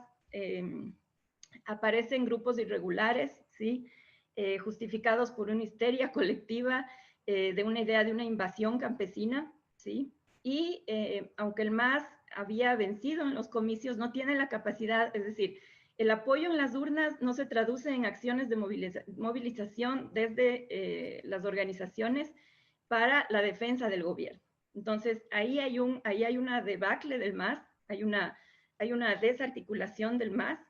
aparecen grupos irregulares, ¿sí?, justificados por una histeria colectiva de una idea de una invasión campesina, ¿sí? Y aunque el MAS había vencido en los comicios, no tiene la capacidad, es decir, el apoyo en las urnas no se traduce en acciones de movilización desde las organizaciones para la defensa del gobierno. Entonces, ahí hay una debacle del MAS, hay una desarticulación del MAS,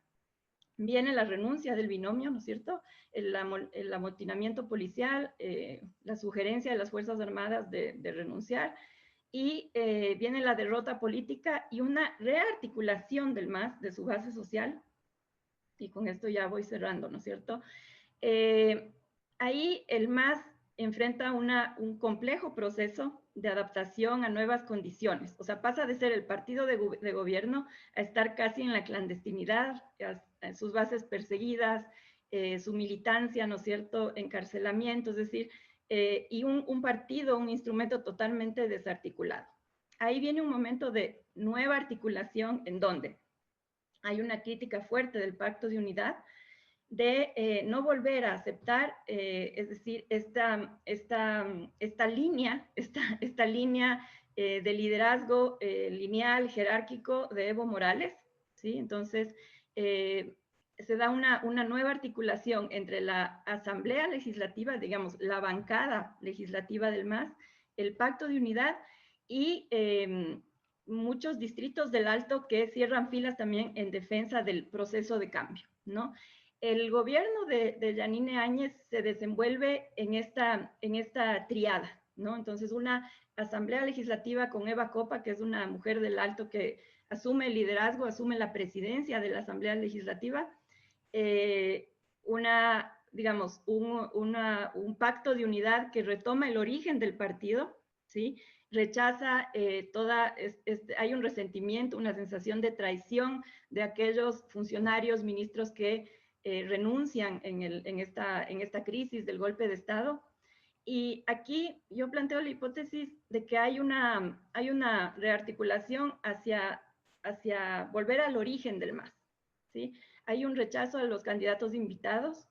viene la renuncia del binomio, ¿no es cierto?, el amotinamiento policial, la sugerencia de las Fuerzas Armadas de renunciar, y viene la derrota política y una rearticulación del MAS, de su base social, y con esto ya voy cerrando, ¿no es cierto? Ahí el MAS enfrenta un complejo proceso de adaptación a nuevas condiciones, o sea, pasa de ser el partido de gobierno a estar casi en la clandestinidad, sus bases perseguidas, su militancia, ¿no es cierto?, encarcelamiento, es decir, y un partido, un instrumento totalmente desarticulado. Ahí viene un momento de nueva articulación en donde hay una crítica fuerte del Pacto de Unidad, de no volver a aceptar, es decir, esta línea de liderazgo lineal, jerárquico de Evo Morales, ¿sí? Entonces, se da una nueva articulación entre la Asamblea Legislativa, digamos, la bancada legislativa del MAS, el Pacto de Unidad y muchos distritos del Alto que cierran filas también en defensa del proceso de cambio, ¿no? El gobierno de Yanine Áñez se desenvuelve en esta triada, ¿no? Entonces, una asamblea legislativa con Eva Copa, que es una mujer del Alto que asume el liderazgo, asume la presidencia de la asamblea legislativa, digamos, un pacto de unidad que retoma el origen del partido, ¿sí? Rechaza hay un resentimiento, una sensación de traición de aquellos funcionarios, ministros que renuncian en esta crisis del golpe de Estado. Y aquí yo planteo la hipótesis de que hay una rearticulación hacia volver al origen del MAS, ¿sí? Hay un rechazo a los candidatos invitados,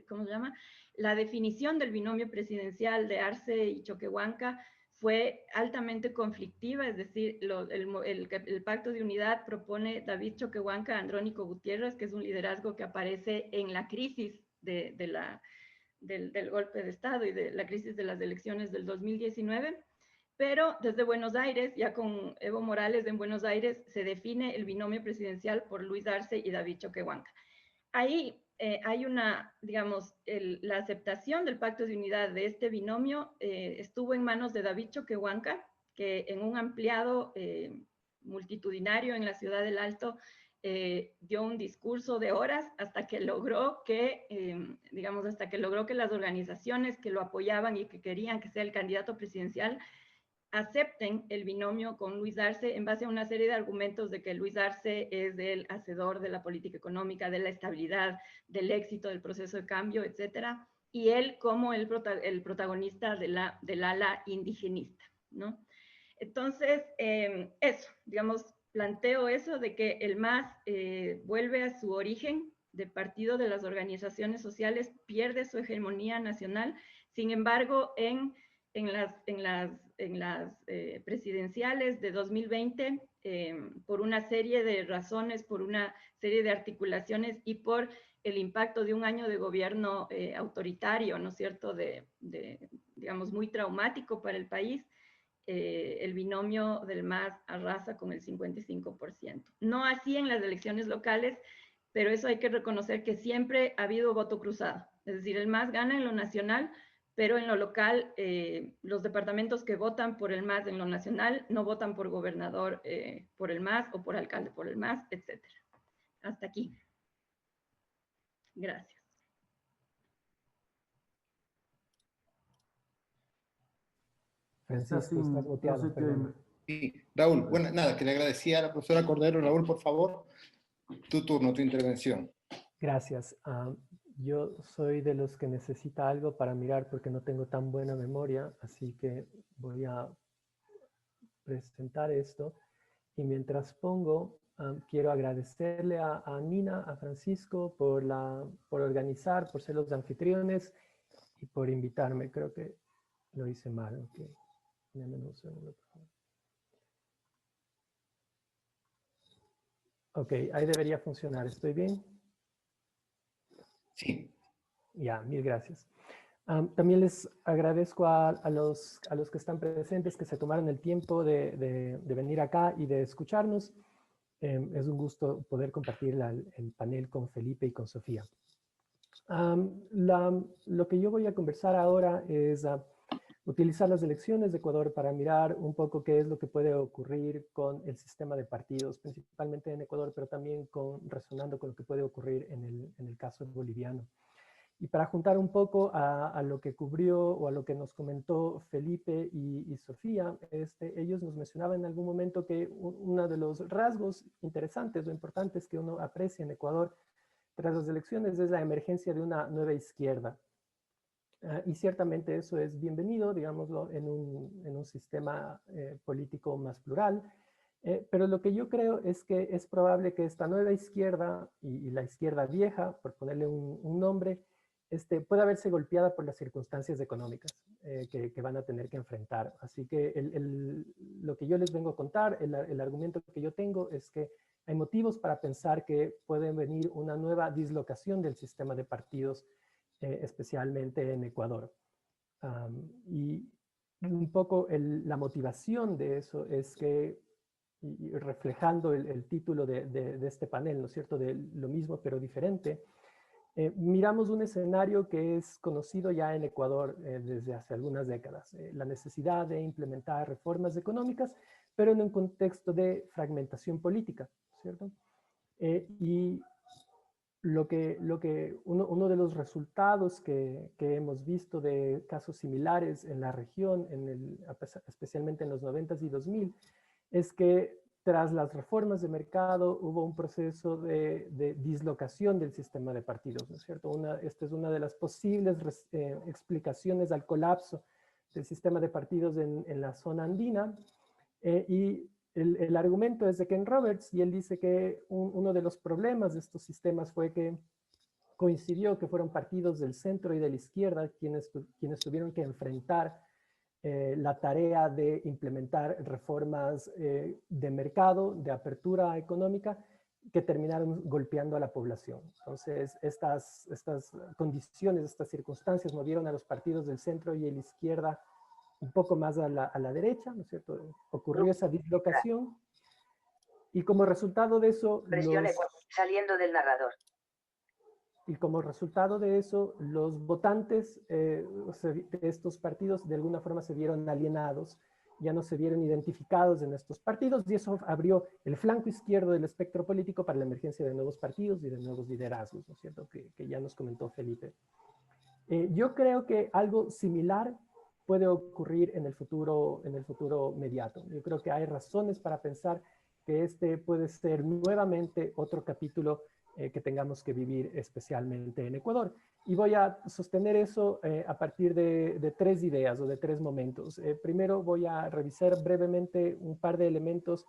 cómo se llama? La definición del binomio presidencial de Arce y Choquehuanca fue altamente conflictiva, es decir, el Pacto de Unidad propone David Choquehuanca, Andrónico Gutiérrez, que es un liderazgo que aparece en la crisis del golpe de Estado y de la crisis de las elecciones del 2019, pero desde Buenos Aires, ya con Evo Morales en Buenos Aires, se define el binomio presidencial por Luis Arce y David Choquehuanca. Ahí hay una, digamos, la aceptación del Pacto de Unidad de este binomio estuvo en manos de David Choquehuanca, que en un ampliado multitudinario en la Ciudad del Alto dio un discurso de horas hasta que logró que, digamos, hasta que logró que las organizaciones que lo apoyaban y que querían que sea el candidato presidencial acepten el binomio con Luis Arce en base a una serie de argumentos de que Luis Arce es el hacedor de la política económica, de la estabilidad, del éxito del proceso de cambio, etcétera, y él como el protagonista del ala indigenista, ¿no? Entonces, eso, digamos, planteo eso de que el MAS vuelve a su origen de partido de las organizaciones sociales, pierde su hegemonía nacional, sin embargo, en las presidenciales de 2020, por una serie de razones, por una serie de articulaciones y por el impacto de un año de gobierno autoritario, ¿no es cierto?, digamos, muy traumático para el país, el binomio del MAS arrasa con el 55%. No así en las elecciones locales, pero eso hay que reconocer que siempre ha habido voto cruzado. Es decir, el MAS gana en lo nacional, pero en lo local, los departamentos que votan por el MAS en lo nacional no votan por gobernador por el MAS o por alcalde por el MAS, etc. Hasta aquí. Gracias. Francisco, estás muteado, perdón. Sí, Raúl, bueno, nada, que le agradecía a la profesora Cordero. Raúl, por favor, tu turno, tu intervención. Gracias. Yo soy de los que necesita algo para mirar porque no tengo tan buena memoria, así que voy a presentar esto. Y mientras pongo, quiero agradecerle a Nina, a Francisco por organizar, por ser los anfitriones y por invitarme. Creo que lo hice mal. Okay. Dame un segundo, por favor. Ok, ahí debería funcionar. ¿Estoy bien? Sí. Ya, mil gracias. También les agradezco a los que están presentes, que se tomaron el tiempo de venir acá y de escucharnos. Es un gusto poder compartir el panel con Felipe y con Sofía. Lo que yo voy a conversar ahora es utilizar las elecciones de Ecuador para mirar un poco qué es lo que puede ocurrir con el sistema de partidos, principalmente en Ecuador, pero también resonando con lo que puede ocurrir en el caso boliviano. Y para juntar un poco a lo que cubrió o a lo que nos comentó Felipe y Sofía, ellos nos mencionaban en algún momento que uno de los rasgos interesantes o importantes que uno aprecia en Ecuador tras las elecciones es la emergencia de una nueva izquierda. Y ciertamente eso es bienvenido, digámoslo, en un sistema político más plural. Pero lo que yo creo es que es probable que esta nueva izquierda y la izquierda vieja, por ponerle un nombre, pueda verse golpeada por las circunstancias económicas que van a tener que enfrentar. Así que lo que yo les vengo a contar, el argumento que yo tengo es que hay motivos para pensar que puede venir una nueva dislocación del sistema de partidos, especialmente en Ecuador. Y un poco la motivación de eso es que, y reflejando el título de este panel, ¿no es cierto?, de lo mismo pero diferente, miramos un escenario que es conocido ya en Ecuador desde hace algunas décadas, la necesidad de implementar reformas económicas, pero en un contexto de fragmentación política, ¿cierto? Y uno de los resultados que hemos visto de casos similares en la región, especialmente en los 90s y 2000, es que tras las reformas de mercado hubo un proceso de dislocación del sistema de partidos, ¿no es cierto? Esta es una de las posibles explicaciones al colapso del sistema de partidos en la zona andina. Y el argumento es de Ken Roberts, y él dice que uno de los problemas de estos sistemas fue que coincidió que fueron partidos del centro y de la izquierda quienes tuvieron que enfrentar la tarea de implementar reformas de mercado, de apertura económica, que terminaron golpeando a la población. Entonces, estas condiciones, estas circunstancias movieron a los partidos del centro y de la izquierda un poco más a la derecha, ¿no es cierto? Ocurrió esa dislocación y como resultado de eso, saliendo del narrador. Y como resultado de eso, los votantes de estos partidos de alguna forma se vieron alienados, ya no se vieron identificados en estos partidos, y eso abrió el flanco izquierdo del espectro político para la emergencia de nuevos partidos y de nuevos liderazgos, ¿no es cierto?, que ya nos comentó Felipe. Yo creo que algo similar puede ocurrir en el futuro inmediato. Yo creo que hay razones para pensar que este puede ser nuevamente otro capítulo que tengamos que vivir especialmente en Ecuador. Y voy a sostener eso a partir de tres ideas o de tres momentos. Primero voy a revisar brevemente un par de elementos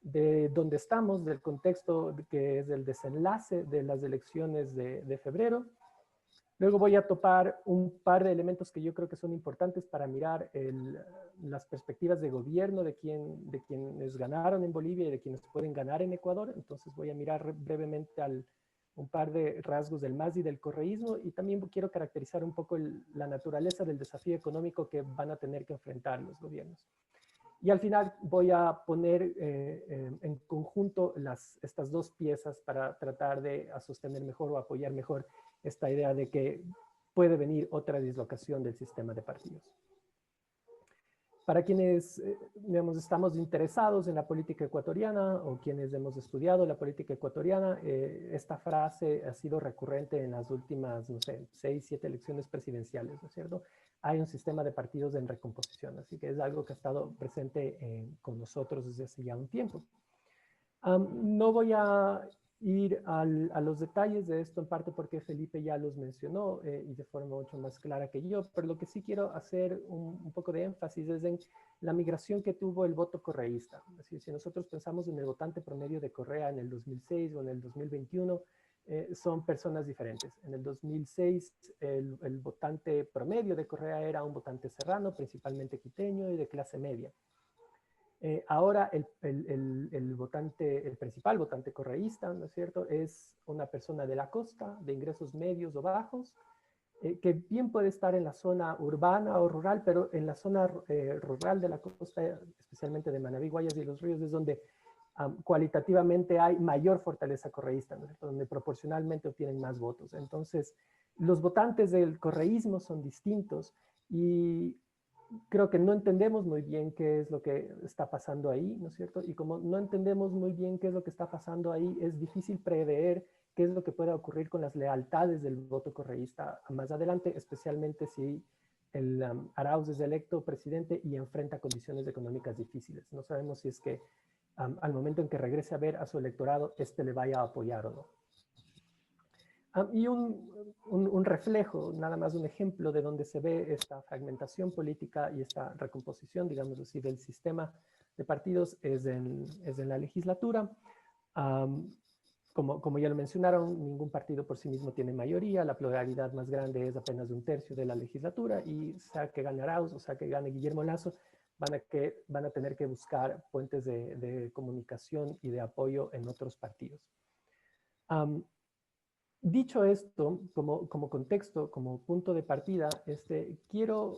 de dónde estamos, del contexto que es el desenlace de las elecciones de febrero. Luego voy a topar un par de elementos que yo creo que son importantes para mirar las perspectivas de gobierno de quienes ganaron en Bolivia y de quienes pueden ganar en Ecuador. Entonces voy a mirar brevemente un par de rasgos del MAS y del correísmo, y también quiero caracterizar un poco la naturaleza del desafío económico que van a tener que enfrentar los gobiernos. Y al final voy a poner en conjunto estas dos piezas para tratar de sostener mejor o apoyar mejor esta idea de que puede venir otra dislocación del sistema de partidos. Para quienes, digamos, estamos interesados en la política ecuatoriana o quienes hemos estudiado la política ecuatoriana, esta frase ha sido recurrente en las últimas, no sé, 6, 7 elecciones presidenciales, ¿no es cierto? Hay un sistema de partidos en recomposición, así que es algo que ha estado presente con nosotros desde hace ya un tiempo. No voy a ir a los detalles de esto, en parte porque Felipe ya los mencionó y de forma mucho más clara que yo, pero lo que sí quiero hacer un poco de énfasis es en la migración que tuvo el voto correísta. Así, si nosotros pensamos en el votante promedio de Correa en el 2006 o en el 2021, son personas diferentes. En el 2006, el votante promedio de Correa era un votante serrano, principalmente quiteño y de clase media. Ahora el principal votante correísta, ¿no es cierto?, es una persona de la costa, de ingresos medios o bajos, que bien puede estar en la zona urbana o rural, pero en la zona rural de la costa, especialmente de Manabí, Guayas y Los Ríos, es donde cualitativamente hay mayor fortaleza correísta, ¿no es cierto?, donde proporcionalmente obtienen más votos. Entonces, los votantes del correísmo son distintos y creo que no entendemos muy bien qué es lo que está pasando ahí, ¿no es cierto? Y como no entendemos muy bien qué es lo que está pasando ahí, es difícil prever qué es lo que pueda ocurrir con las lealtades del voto correísta más adelante, especialmente si el Arauz es electo presidente y enfrenta condiciones económicas difíciles. No sabemos si es que al momento en que regrese a ver a su electorado, le vaya a apoyar o no. Y un reflejo, nada más un ejemplo de donde se ve esta fragmentación política y esta recomposición, digamos así, del sistema de partidos es en la legislatura. Como ya lo mencionaron, ningún partido por sí mismo tiene mayoría, la pluralidad más grande es apenas de 1/3 de la legislatura y sea que gane Arauz o sea que gane Guillermo Lasso, van a tener que buscar puentes de comunicación y de apoyo en otros partidos. Dicho esto, como contexto, como punto de partida, quiero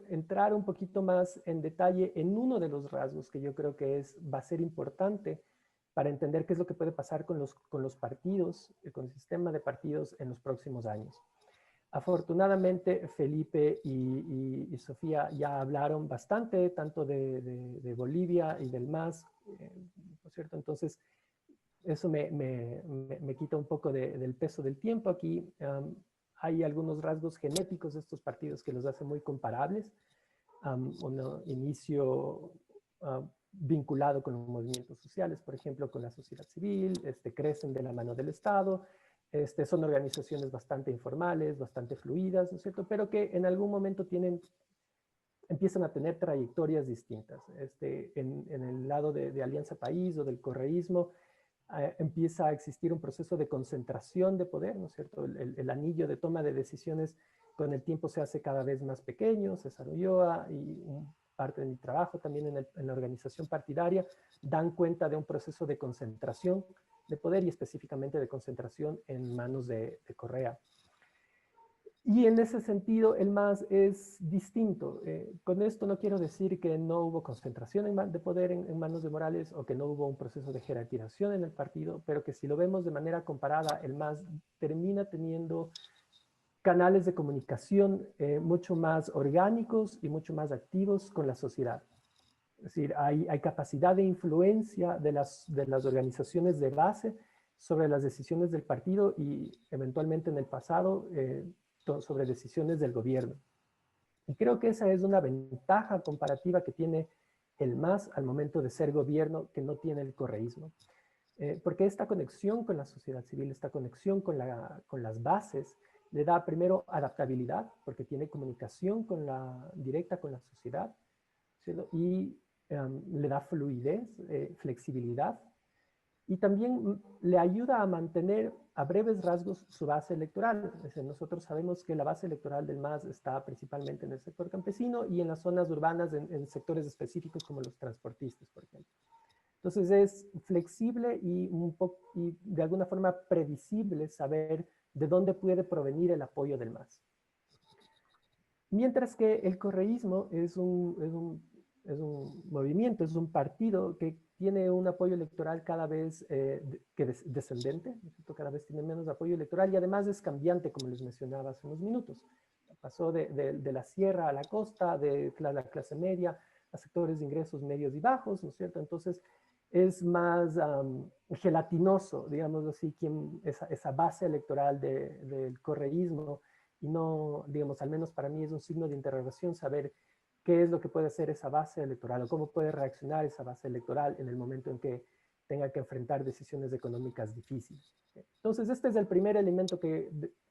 entrar un poquito más en detalle en uno de los rasgos que yo creo que va a ser importante para entender qué es lo que puede pasar con los partidos, con el sistema de partidos en los próximos años. Afortunadamente, Felipe y Sofía ya hablaron bastante, tanto de Bolivia y del MAS, ¿no es cierto? Entonces, eso me quita un poco del peso del tiempo aquí. Hay algunos rasgos genéticos de estos partidos que los hacen muy comparables. Un inicio vinculado con los movimientos sociales, por ejemplo, con la sociedad civil, crecen de la mano del Estado, son organizaciones bastante informales, bastante fluidas, ¿no es cierto? Pero que en algún momento empiezan a tener trayectorias distintas. En el lado de Alianza País o del correísmo, empieza a existir un proceso de concentración de poder, ¿no es cierto? El anillo de toma de decisiones con el tiempo se hace cada vez más pequeño. César Ulloa y parte de mi trabajo también en la organización partidaria dan cuenta de un proceso de concentración de poder y específicamente de concentración en manos de Correa. Y en ese sentido, el MAS es distinto. Con esto no quiero decir que no hubo concentración de poder en manos de Morales o que no hubo un proceso de jerarquización en el partido, pero que si lo vemos de manera comparada, el MAS termina teniendo canales de comunicación mucho más orgánicos y mucho más activos con la sociedad. Es decir, hay capacidad de influencia de las organizaciones de base sobre las decisiones del partido y eventualmente en el pasado sobre decisiones del gobierno. Y creo que esa es una ventaja comparativa que tiene el MAS al momento de ser gobierno que no tiene el correísmo. Porque esta conexión con la sociedad civil, esta conexión con las bases, le da primero adaptabilidad, porque tiene comunicación directa con la sociedad, ¿sí? Y le da fluidez, flexibilidad, y también le ayuda a mantener a breves rasgos su base electoral. Es decir, nosotros sabemos que la base electoral del MAS está principalmente en el sector campesino y en las zonas urbanas, en sectores específicos como los transportistas, por ejemplo. Entonces es flexible y de alguna forma previsible saber de dónde puede provenir el apoyo del MAS. Mientras que el correísmo es un movimiento, es un partido que tiene un apoyo electoral cada vez descendente, cada vez tiene menos apoyo electoral y además es cambiante, como les mencionaba hace unos minutos. Pasó de la sierra a la costa, de la clase media a sectores de ingresos medios y bajos, ¿no es cierto? Entonces es más gelatinoso, digamos así, esa base electoral del correísmo, y no, digamos, al menos para mí es un signo de interrogación saber qué es lo que puede hacer esa base electoral o cómo puede reaccionar esa base electoral en el momento en que tenga que enfrentar decisiones económicas difíciles. Entonces, este es el primer elemento que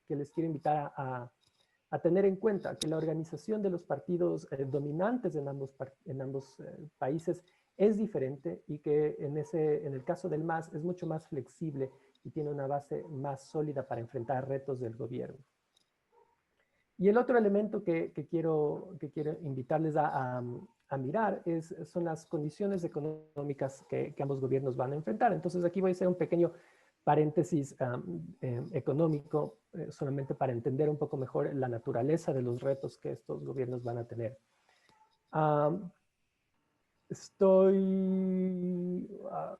les quiero invitar a tener en cuenta, que la organización de los partidos dominantes en ambos países es diferente y que en el caso del MAS es mucho más flexible y tiene una base más sólida para enfrentar retos del gobierno. Y el otro elemento que quiero invitarles a mirar son las condiciones económicas que ambos gobiernos van a enfrentar. Entonces aquí voy a hacer un pequeño paréntesis económico, solamente para entender un poco mejor la naturaleza de los retos que estos gobiernos van a tener. Estoy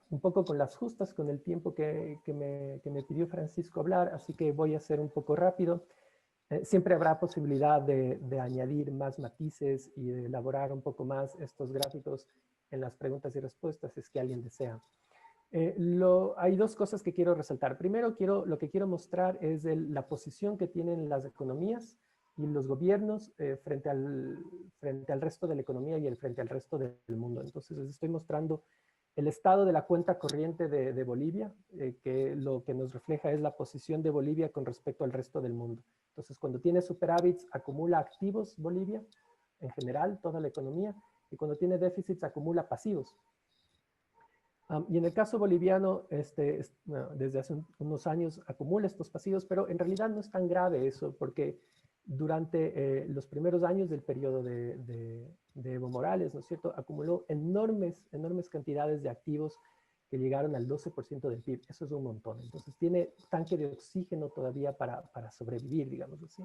un poco con las justas con el tiempo que me pidió Francisco hablar, así que voy a ser un poco rápido. Siempre habrá posibilidad de añadir más matices y de elaborar un poco más estos gráficos en las preguntas y respuestas, si es que alguien desea. Hay dos cosas que quiero resaltar. Primero, lo que quiero mostrar es la posición que tienen las economías y los gobiernos frente al resto de la economía y frente al resto del mundo. Entonces, les estoy mostrando el estado de la cuenta corriente de Bolivia, que lo que nos refleja es la posición de Bolivia con respecto al resto del mundo. Entonces, cuando tiene superávits, acumula activos Bolivia, en general, toda la economía, y cuando tiene déficits, acumula pasivos. Y en el caso boliviano, desde hace unos años acumula estos pasivos, pero en realidad no es tan grave eso, porque durante los primeros años del periodo de Evo Morales, ¿no es cierto?, acumuló enormes cantidades de activos que llegaron al 12% del PIB. Eso es un montón. Entonces tiene tanque de oxígeno todavía para sobrevivir, digamos así.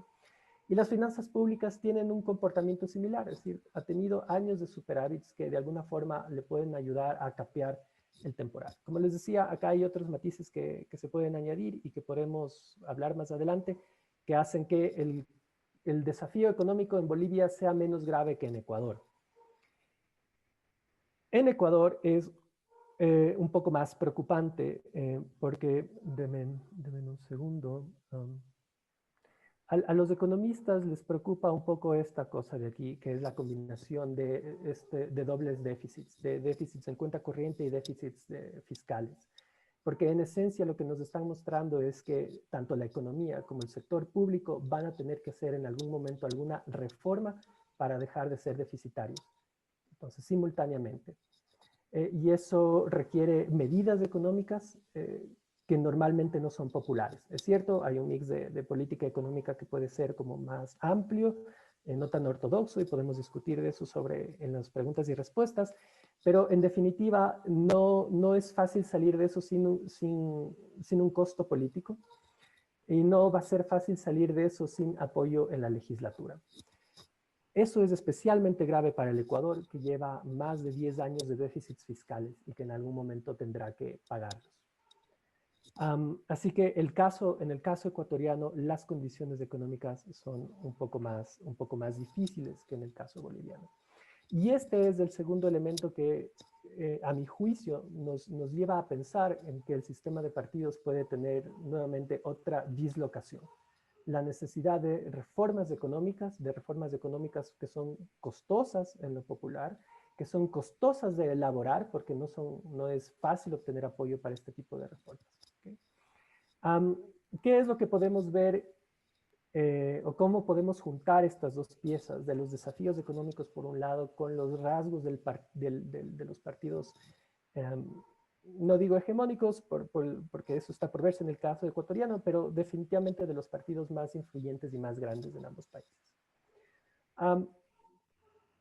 Y las finanzas públicas tienen un comportamiento similar, es decir, ha tenido años de superávits que de alguna forma le pueden ayudar a capear el temporal. Como les decía, acá hay otros matices que se pueden añadir y que podremos hablar más adelante, que hacen que el desafío económico en Bolivia sea menos grave que en Ecuador. En Ecuador es un poco más preocupante porque, denme un segundo, a los economistas les preocupa un poco esta cosa de aquí, que es la combinación de dobles déficits, de déficits en cuenta corriente y déficits fiscales. Porque en esencia lo que nos están mostrando es que tanto la economía como el sector público van a tener que hacer en algún momento alguna reforma para dejar de ser deficitarios. Entonces, simultáneamente. y eso requiere medidas económicas que normalmente no son populares. Es cierto, hay un mix de política económica que puede ser como más amplio, no tan ortodoxo, y podemos discutir de eso en las preguntas y respuestas, pero en definitiva no es fácil salir de eso sin un costo político, y no va a ser fácil salir de eso sin apoyo en la legislatura. Eso es especialmente grave para el Ecuador, que lleva más de 10 años de déficits fiscales y que en algún momento tendrá que pagarlos. Así que en el caso ecuatoriano, las condiciones económicas son un poco más difíciles que en el caso boliviano. Y este es el segundo elemento que, a mi juicio, nos lleva a pensar en que el sistema de partidos puede tener nuevamente otra dislocación. La necesidad de reformas económicas que son costosas en lo popular, que son costosas de elaborar, porque no es fácil obtener apoyo para este tipo de reformas. ¿Okay? ¿Qué es lo que podemos ver o cómo podemos juntar estas dos piezas de los desafíos económicos por un lado con los rasgos de los partidos, no digo hegemónicos porque eso está por verse en el caso ecuatoriano, pero definitivamente de los partidos más influyentes y más grandes en ambos países?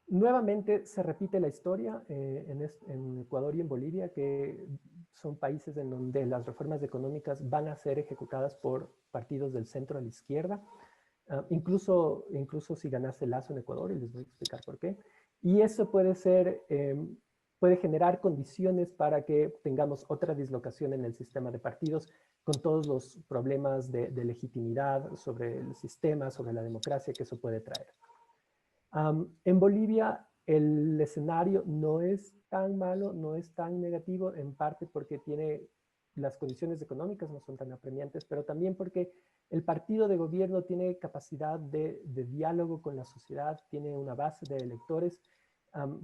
Nuevamente se repite la historia en Ecuador y en Bolivia, que son países en donde las reformas económicas van a ser ejecutadas por partidos del centro a la izquierda, incluso si ganase Lazo en Ecuador, y les voy a explicar por qué. Y eso puede generar condiciones para que tengamos otra dislocación en el sistema de partidos, con todos los problemas de legitimidad sobre el sistema, sobre la democracia que eso puede traer. En Bolivia el escenario no es tan malo, no es tan negativo, en parte porque las condiciones económicas no son tan apremiantes, pero también porque el partido de gobierno tiene capacidad de diálogo con la sociedad, tiene una base de electores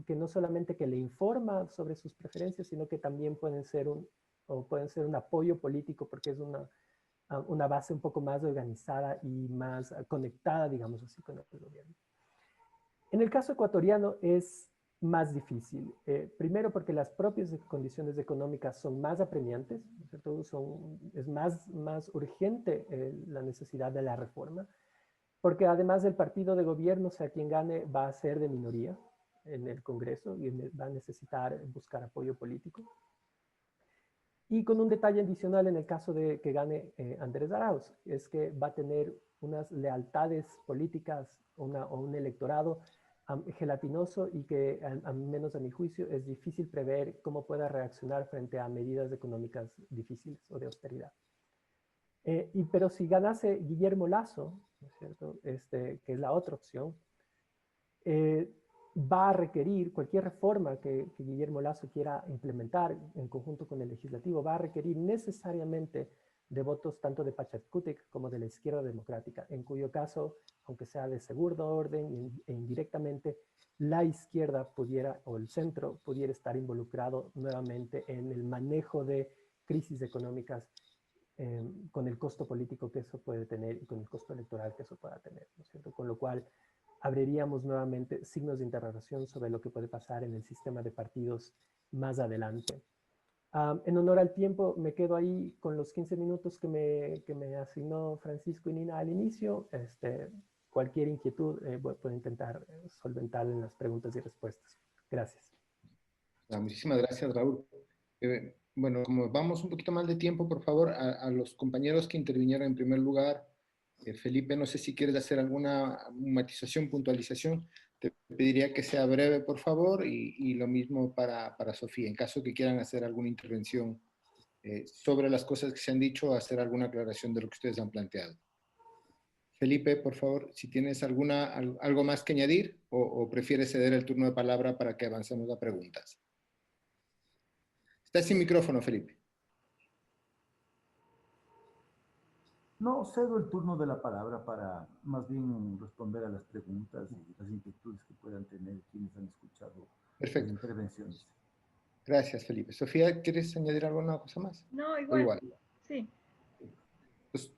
que no solamente que le informa sobre sus preferencias, sino que también pueden ser un apoyo político, porque es una base un poco más organizada y más conectada, digamos así, con el gobierno. En el caso ecuatoriano es más difícil. Primero porque las propias condiciones económicas son más apremiantes, ¿cierto? Es más urgente la necesidad de la reforma, porque además del partido de gobierno, sea quien gane, va a ser de minoría en el Congreso y va a necesitar buscar apoyo político. Y con un detalle adicional en el caso de que gane Andrés Arauz, es que va a tener unas lealtades políticas o un electorado gelatinoso, y que, al menos a mi juicio, es difícil prever cómo pueda reaccionar frente a medidas económicas difíciles o de austeridad. Pero si ganase Guillermo Lasso, ¿no es cierto? Que es la otra opción, va a requerir cualquier reforma que Guillermo Lasso quiera implementar en conjunto con el legislativo, va a requerir necesariamente de votos tanto de Pachacútec como de la izquierda democrática, en cuyo caso, aunque sea de segundo orden e indirectamente, la izquierda o el centro pudiera estar involucrado nuevamente en el manejo de crisis económicas, con el costo político que eso puede tener y con el costo electoral que eso pueda tener, ¿no es cierto? Con lo cual abriríamos nuevamente signos de interrogación sobre lo que puede pasar en el sistema de partidos más adelante. En honor al tiempo, me quedo ahí con los 15 minutos que me asignó Francisco y Nina al inicio. Cualquier inquietud puedo intentar solventar en las preguntas y respuestas. Gracias. Muchísimas gracias, Raúl. Bueno, como vamos un poquito más de tiempo, por favor, a los compañeros que intervinieron en primer lugar. Felipe, no sé si quieres hacer alguna matización, puntualización. Te pediría que sea breve, por favor, y lo mismo para Sofía, en caso que quieran hacer alguna intervención sobre las cosas que se han dicho, hacer alguna aclaración de lo que ustedes han planteado. Felipe, por favor, si tienes algo más que añadir, o prefieres ceder el turno de palabra para que avancemos a preguntas. Estás sin micrófono, Felipe. No, cedo el turno de la palabra para más bien responder a las preguntas y las inquietudes que puedan tener quienes han escuchado las intervenciones. Gracias, Felipe. Sofía, ¿quieres añadir alguna cosa más? No, igual. Sí. Pues,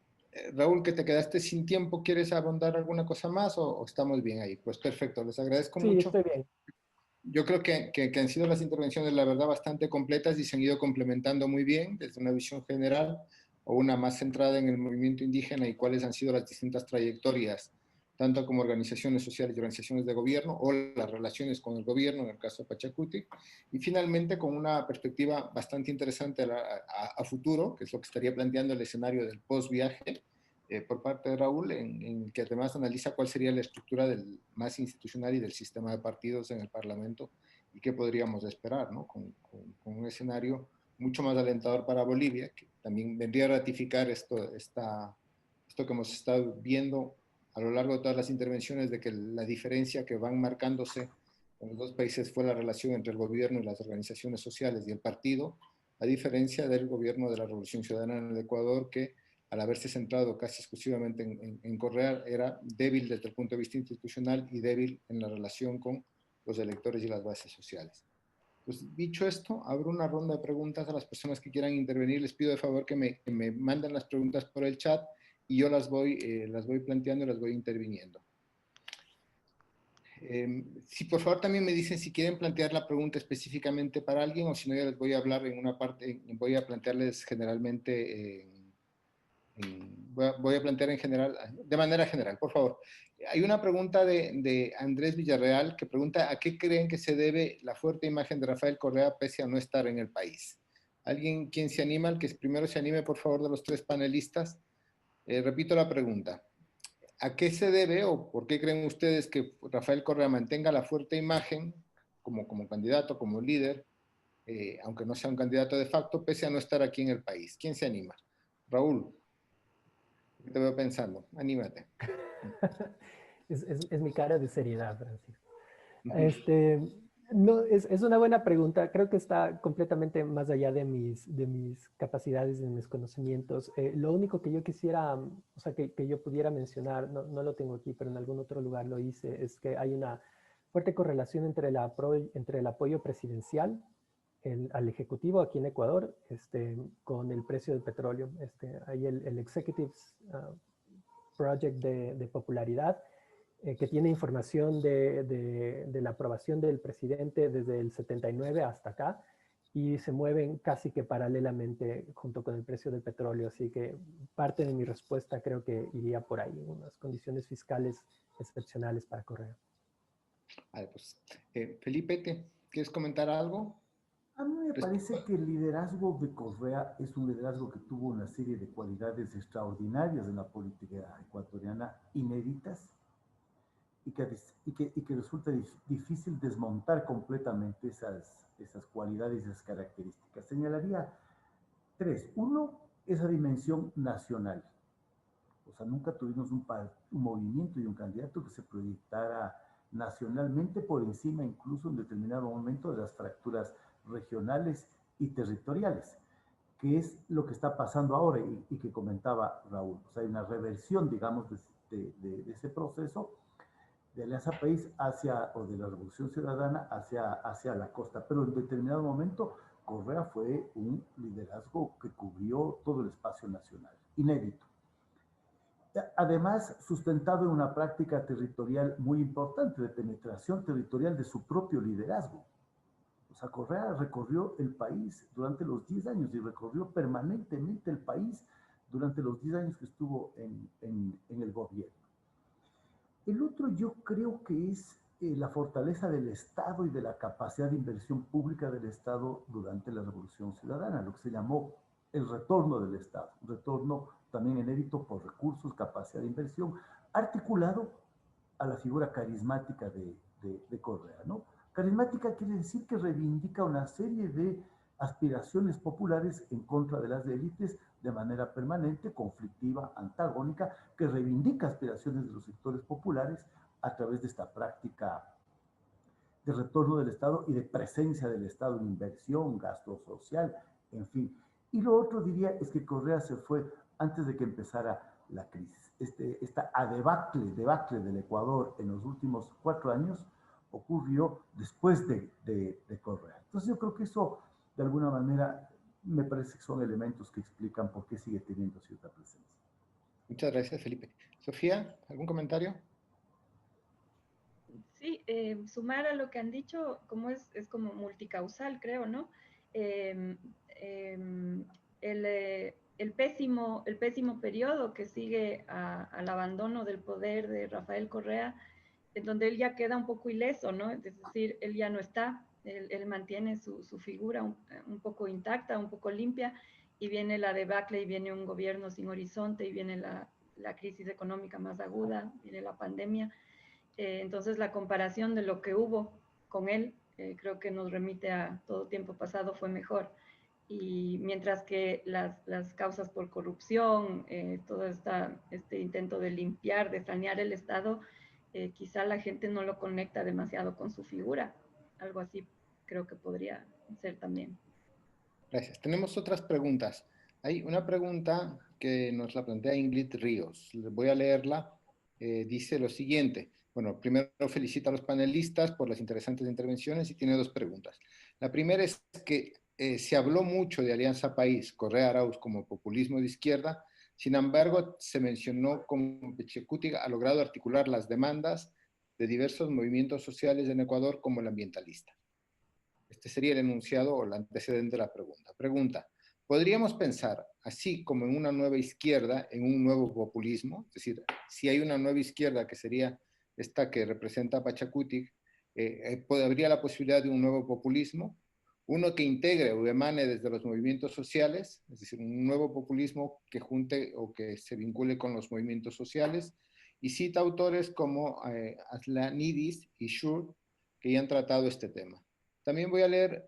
Raúl, que te quedaste sin tiempo, ¿quieres abundar alguna cosa más o estamos bien ahí? Pues perfecto, les agradezco mucho. Sí, estoy bien. yo creo que han sido las intervenciones, la verdad, bastante completas y se han ido complementando muy bien desde una visión general o una más centrada en el movimiento indígena y cuáles han sido las distintas trayectorias, tanto como organizaciones sociales y organizaciones de gobierno o las relaciones con el gobierno, en el caso de Pachacuti, y finalmente con una perspectiva bastante interesante a futuro, que es lo que estaría planteando el escenario del post-viaje, por parte de Raúl, en que además analiza cuál sería la estructura más institucional y del sistema de partidos en el Parlamento y qué podríamos esperar, ¿no? Con un escenario mucho más alentador para Bolivia, que también vendría a ratificar esto que hemos estado viendo a lo largo de todas las intervenciones, de que la diferencia que van marcándose en los dos países fue la relación entre el gobierno y las organizaciones sociales y el partido, a diferencia del gobierno de la Revolución Ciudadana en el Ecuador, que al haberse centrado casi exclusivamente en Correa, era débil desde el punto de vista institucional y débil en la relación con los electores y las bases sociales. Pues dicho esto, abro una ronda de preguntas a las personas que quieran intervenir. Les pido de favor que me manden las preguntas por el chat y yo las voy planteando y las voy interviniendo. Si por favor también me dicen si quieren plantear la pregunta específicamente para alguien o si no, ya les voy a hablar en una parte, voy a plantearles generalmente, voy a plantear en general, de manera general, por favor. Hay una pregunta de Andrés Villarreal que pregunta ¿a qué creen que se debe la fuerte imagen de Rafael Correa pese a no estar en el país? ¿Alguien quien se anima? El que primero se anime, por favor, de los tres panelistas. Repito la pregunta. ¿A qué se debe o por qué creen ustedes que Rafael Correa mantenga la fuerte imagen como candidato, como líder, aunque no sea un candidato de facto, pese a no estar aquí en el país? ¿Quién se anima? Raúl, te veo pensando, anímate. Es mi cara de seriedad, Francisco. No, es una buena pregunta. Creo que está completamente más allá de mis capacidades, de mis conocimientos. Lo único que yo quisiera, o sea, que yo pudiera mencionar, no lo tengo aquí, pero en algún otro lugar lo hice, es que hay una fuerte correlación entre el apoyo presidencial al Ejecutivo aquí en Ecuador con el precio del petróleo. Hay el Executive Project de popularidad que tiene información de la aprobación del presidente desde el 79 hasta acá y se mueven casi que paralelamente junto con el precio del petróleo. Así que parte de mi respuesta creo que iría por ahí, unas condiciones fiscales excepcionales para Correa. Vale, pues, Felipe, ¿quieres comentar algo? A mí me parece que el liderazgo de Correa es un liderazgo que tuvo una serie de cualidades extraordinarias en la política ecuatoriana, inéditas, y que resulta difícil desmontar completamente esas cualidades y esas características. Señalaría tres. Uno, esa dimensión nacional. O sea, nunca tuvimos un movimiento y un candidato que se proyectara nacionalmente por encima, incluso en determinado momento, de las fracturas regionales y territoriales, que es lo que está pasando ahora y que comentaba Raúl. O sea, hay una reversión, digamos, de ese proceso de Alianza País o de la Revolución Ciudadana hacia la costa. Pero en determinado momento, Correa fue un liderazgo que cubrió todo el espacio nacional, inédito. Además, sustentado en una práctica territorial muy importante de penetración territorial de su propio liderazgo. O sea, Correa recorrió el país durante los 10 años y recorrió permanentemente el país durante los 10 años que estuvo en el gobierno. El otro yo creo que es la fortaleza del Estado y de la capacidad de inversión pública del Estado durante la Revolución Ciudadana, lo que se llamó el retorno del Estado, un retorno también inédito por recursos, capacidad de inversión, articulado a la figura carismática de Correa, ¿no? Carismática quiere decir que reivindica una serie de aspiraciones populares en contra de las élites de manera permanente, conflictiva, antagónica, que reivindica aspiraciones de los sectores populares a través de esta práctica de retorno del Estado y de presencia del Estado en inversión, gasto social, en fin. Y lo otro diría es que Correa se fue antes de que empezara la crisis. Esta debacle del Ecuador en los últimos 4 años ocurrió después de Correa. Entonces yo creo que eso, de alguna manera, me parece que son elementos que explican por qué sigue teniendo cierta presencia. Muchas gracias, Felipe. Sofía, ¿algún comentario? Sí, sumar a lo que han dicho, como es como multicausal, creo, ¿no? Eh, eh, el pésimo periodo que sigue al abandono del poder de Rafael Correa, en donde él ya queda un poco ileso, ¿no? Es decir, él ya no está, él mantiene su figura un poco intacta, un poco limpia, y viene la debacle, y viene un gobierno sin horizonte, y viene la crisis económica más aguda, viene la pandemia. Entonces la comparación de lo que hubo con él, creo que nos remite a todo tiempo pasado fue mejor. Y mientras que las causas por corrupción, todo este intento de limpiar, de sanear el Estado, quizá la gente no lo conecta demasiado con su figura. Algo así creo que podría ser también. Gracias. Tenemos otras preguntas. Hay una pregunta que nos la plantea Ingrid Ríos. Les voy a leerla. Dice lo siguiente. Bueno, primero felicito a los panelistas por las interesantes intervenciones y tiene dos preguntas. La primera es que se habló mucho de Alianza País, Correa Arauz como populismo de izquierda. Sin embargo, se mencionó como Pachacuti ha logrado articular las demandas de diversos movimientos sociales en Ecuador como el ambientalista. Este sería el enunciado o el antecedente de la pregunta. Pregunta, ¿podríamos pensar, así como en una nueva izquierda, en un nuevo populismo? Es decir, si hay una nueva izquierda que sería esta que representa a Pachacuti, ¿habría la posibilidad de un nuevo populismo? Uno que integre o emane desde los movimientos sociales, es decir, un nuevo populismo que junte o que se vincule con los movimientos sociales, y cita autores como Aslanidis y Schur, que ya han tratado este tema. También voy a leer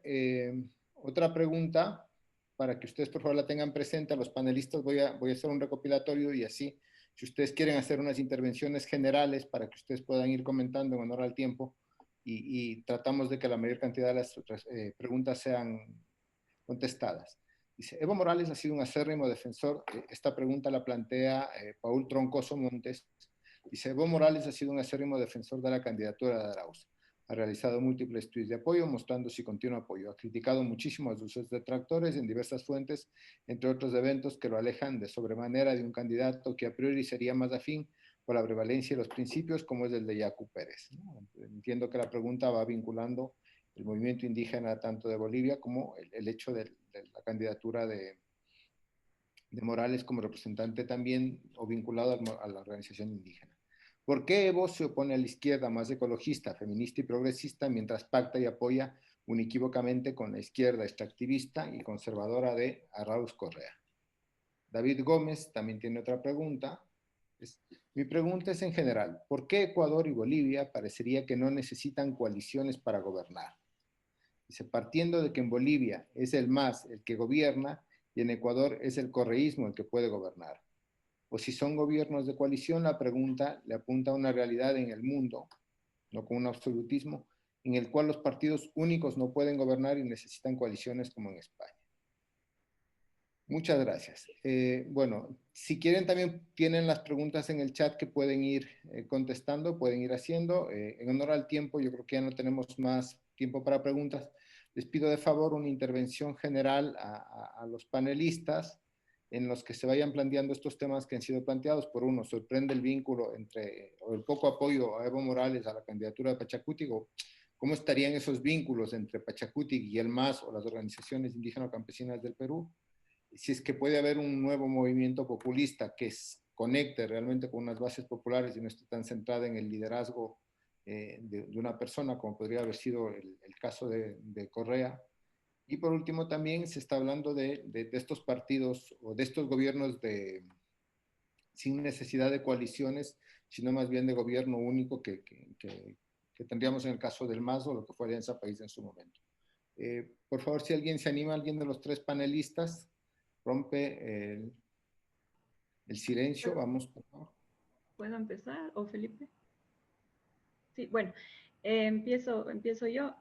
otra pregunta para que ustedes por favor la tengan presente. A los panelistas voy a hacer un recopilatorio y así, si ustedes quieren hacer unas intervenciones generales para que ustedes puedan ir comentando en honor al tiempo y tratamos de que la mayor cantidad de las preguntas sean contestadas. Dice, Evo Morales ha sido un acérrimo defensor, esta pregunta la plantea Paul Troncoso Montes. Dice, Evo Morales ha sido un acérrimo defensor de la candidatura de Arauz. Ha realizado múltiples tweets de apoyo, mostrando su continuo apoyo. Ha criticado muchísimo a sus detractores en diversas fuentes, entre otros eventos que lo alejan de sobremanera de un candidato que a priori sería más afín por la prevalencia de los principios, como es el de Yacu Pérez. Entiendo que la pregunta va vinculando el movimiento indígena tanto de Bolivia como el hecho de la candidatura de Morales como representante también o vinculado a la organización indígena. ¿Por qué Evo se opone a la izquierda más ecologista, feminista y progresista mientras pacta y apoya unequívocamente con la izquierda extractivista y conservadora de Arauz Correa? David Gómez también tiene otra pregunta. Mi pregunta es en general, ¿por qué Ecuador y Bolivia parecería que no necesitan coaliciones para gobernar? Dice, partiendo de que en Bolivia es el MAS el que gobierna y en Ecuador es el correísmo el que puede gobernar. O si son gobiernos de coalición, la pregunta le apunta a una realidad en el mundo, no con un absolutismo, en el cual los partidos únicos no pueden gobernar y necesitan coaliciones como en España. Muchas gracias. Bueno, si quieren también tienen las preguntas en el chat que pueden ir contestando, pueden ir haciendo. En honor al tiempo, yo creo que ya no tenemos más tiempo para preguntas. Les pido de favor una intervención general a los panelistas en los que se vayan planteando estos temas que han sido planteados. Por uno, sorprende el vínculo entre, o el poco apoyo a Evo Morales a la candidatura de Pachacuti. ¿Cómo estarían esos vínculos entre Pachacuti y el MAS o las organizaciones indígenas campesinas del Perú? Si es que puede haber un nuevo movimiento populista que conecte realmente con unas bases populares y no esté tan centrada en el liderazgo de una persona, como podría haber sido el caso de Correa. Y por último, también se está hablando de estos partidos o de estos gobiernos sin necesidad de coaliciones, sino más bien de gobierno único que tendríamos en el caso del MAS o lo que fue Alianza País en su momento. Por favor, si alguien se anima, alguien de los tres panelistas, rompe el silencio. Vamos, por favor. ¿Puedo empezar? ¿O Felipe? Sí, bueno, empiezo yo.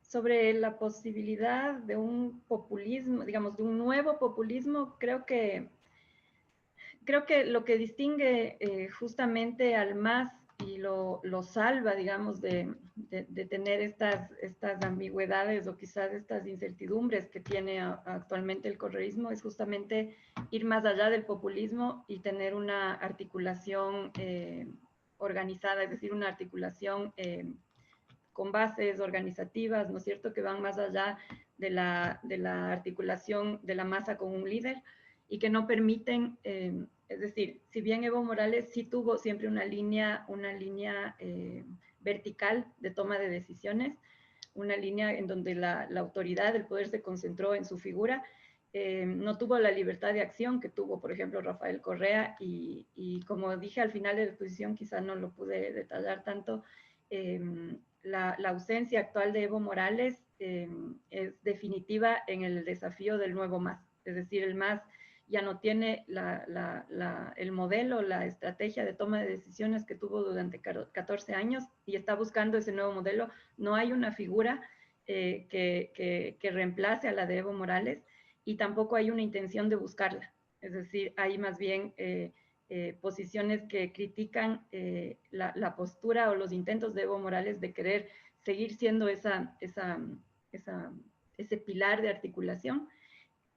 Sobre la posibilidad de un populismo, digamos, de un nuevo populismo, creo que lo que distingue justamente al MAS y lo salva, digamos, de tener estas ambigüedades o quizás estas incertidumbres que tiene actualmente el correísmo es justamente ir más allá del populismo y tener una articulación organizada, es decir, una articulación con bases organizativas, ¿no es cierto?, que van más allá de la articulación de la masa con un líder y que no permiten, es decir, si bien Evo Morales sí tuvo siempre una línea vertical de toma de decisiones, una línea en donde la autoridad, el poder se concentró en su figura, no tuvo la libertad de acción que tuvo, por ejemplo, Rafael Correa, y como dije al final de la exposición, quizá no lo pude detallar tanto, la ausencia actual de Evo Morales es definitiva en el desafío del nuevo MAS. Es decir, el MAS ya no tiene el modelo, la estrategia de toma de decisiones que tuvo durante 14 años y está buscando ese nuevo modelo. No hay una figura que reemplace a la de Evo Morales y tampoco hay una intención de buscarla. Es decir, hay más bien posiciones que critican la postura o los intentos de Evo Morales de querer seguir siendo ese pilar de articulación,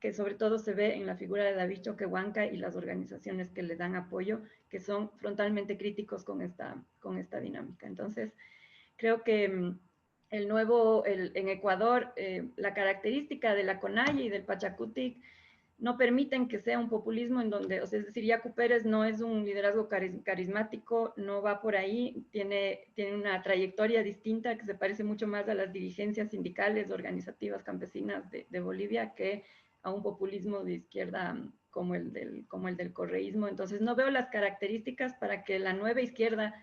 que sobre todo se ve en la figura de David Choquehuanca y las organizaciones que le dan apoyo, que son frontalmente críticos con esta dinámica. Entonces, creo que en Ecuador, la característica de la CONAIE y del Pachacutic no permiten que sea un populismo en donde, o sea, es decir, Yacu Pérez no es un liderazgo carismático, no va por ahí, tiene una trayectoria distinta que se parece mucho más a las dirigencias sindicales, organizativas, campesinas de Bolivia que a un populismo de izquierda como el del correísmo. Entonces no veo las características para que la nueva izquierda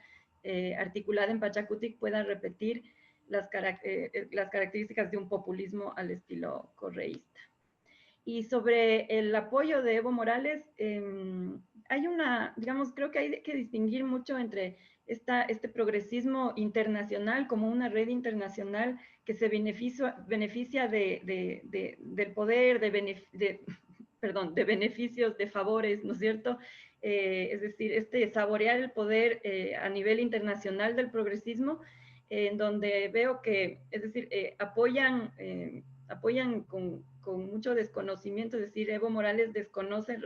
articulada en Pachacutic pueda repetir las características de un populismo al estilo correísta. Y sobre el apoyo de Evo Morales, creo que hay que distinguir mucho entre este progresismo internacional como una red internacional que se beneficia del poder, de beneficios, de favores, ¿no es cierto? Es decir, saborear el poder a nivel internacional del progresismo, en donde veo que, es decir, apoyan con mucho desconocimiento, es decir, Evo Morales desconoce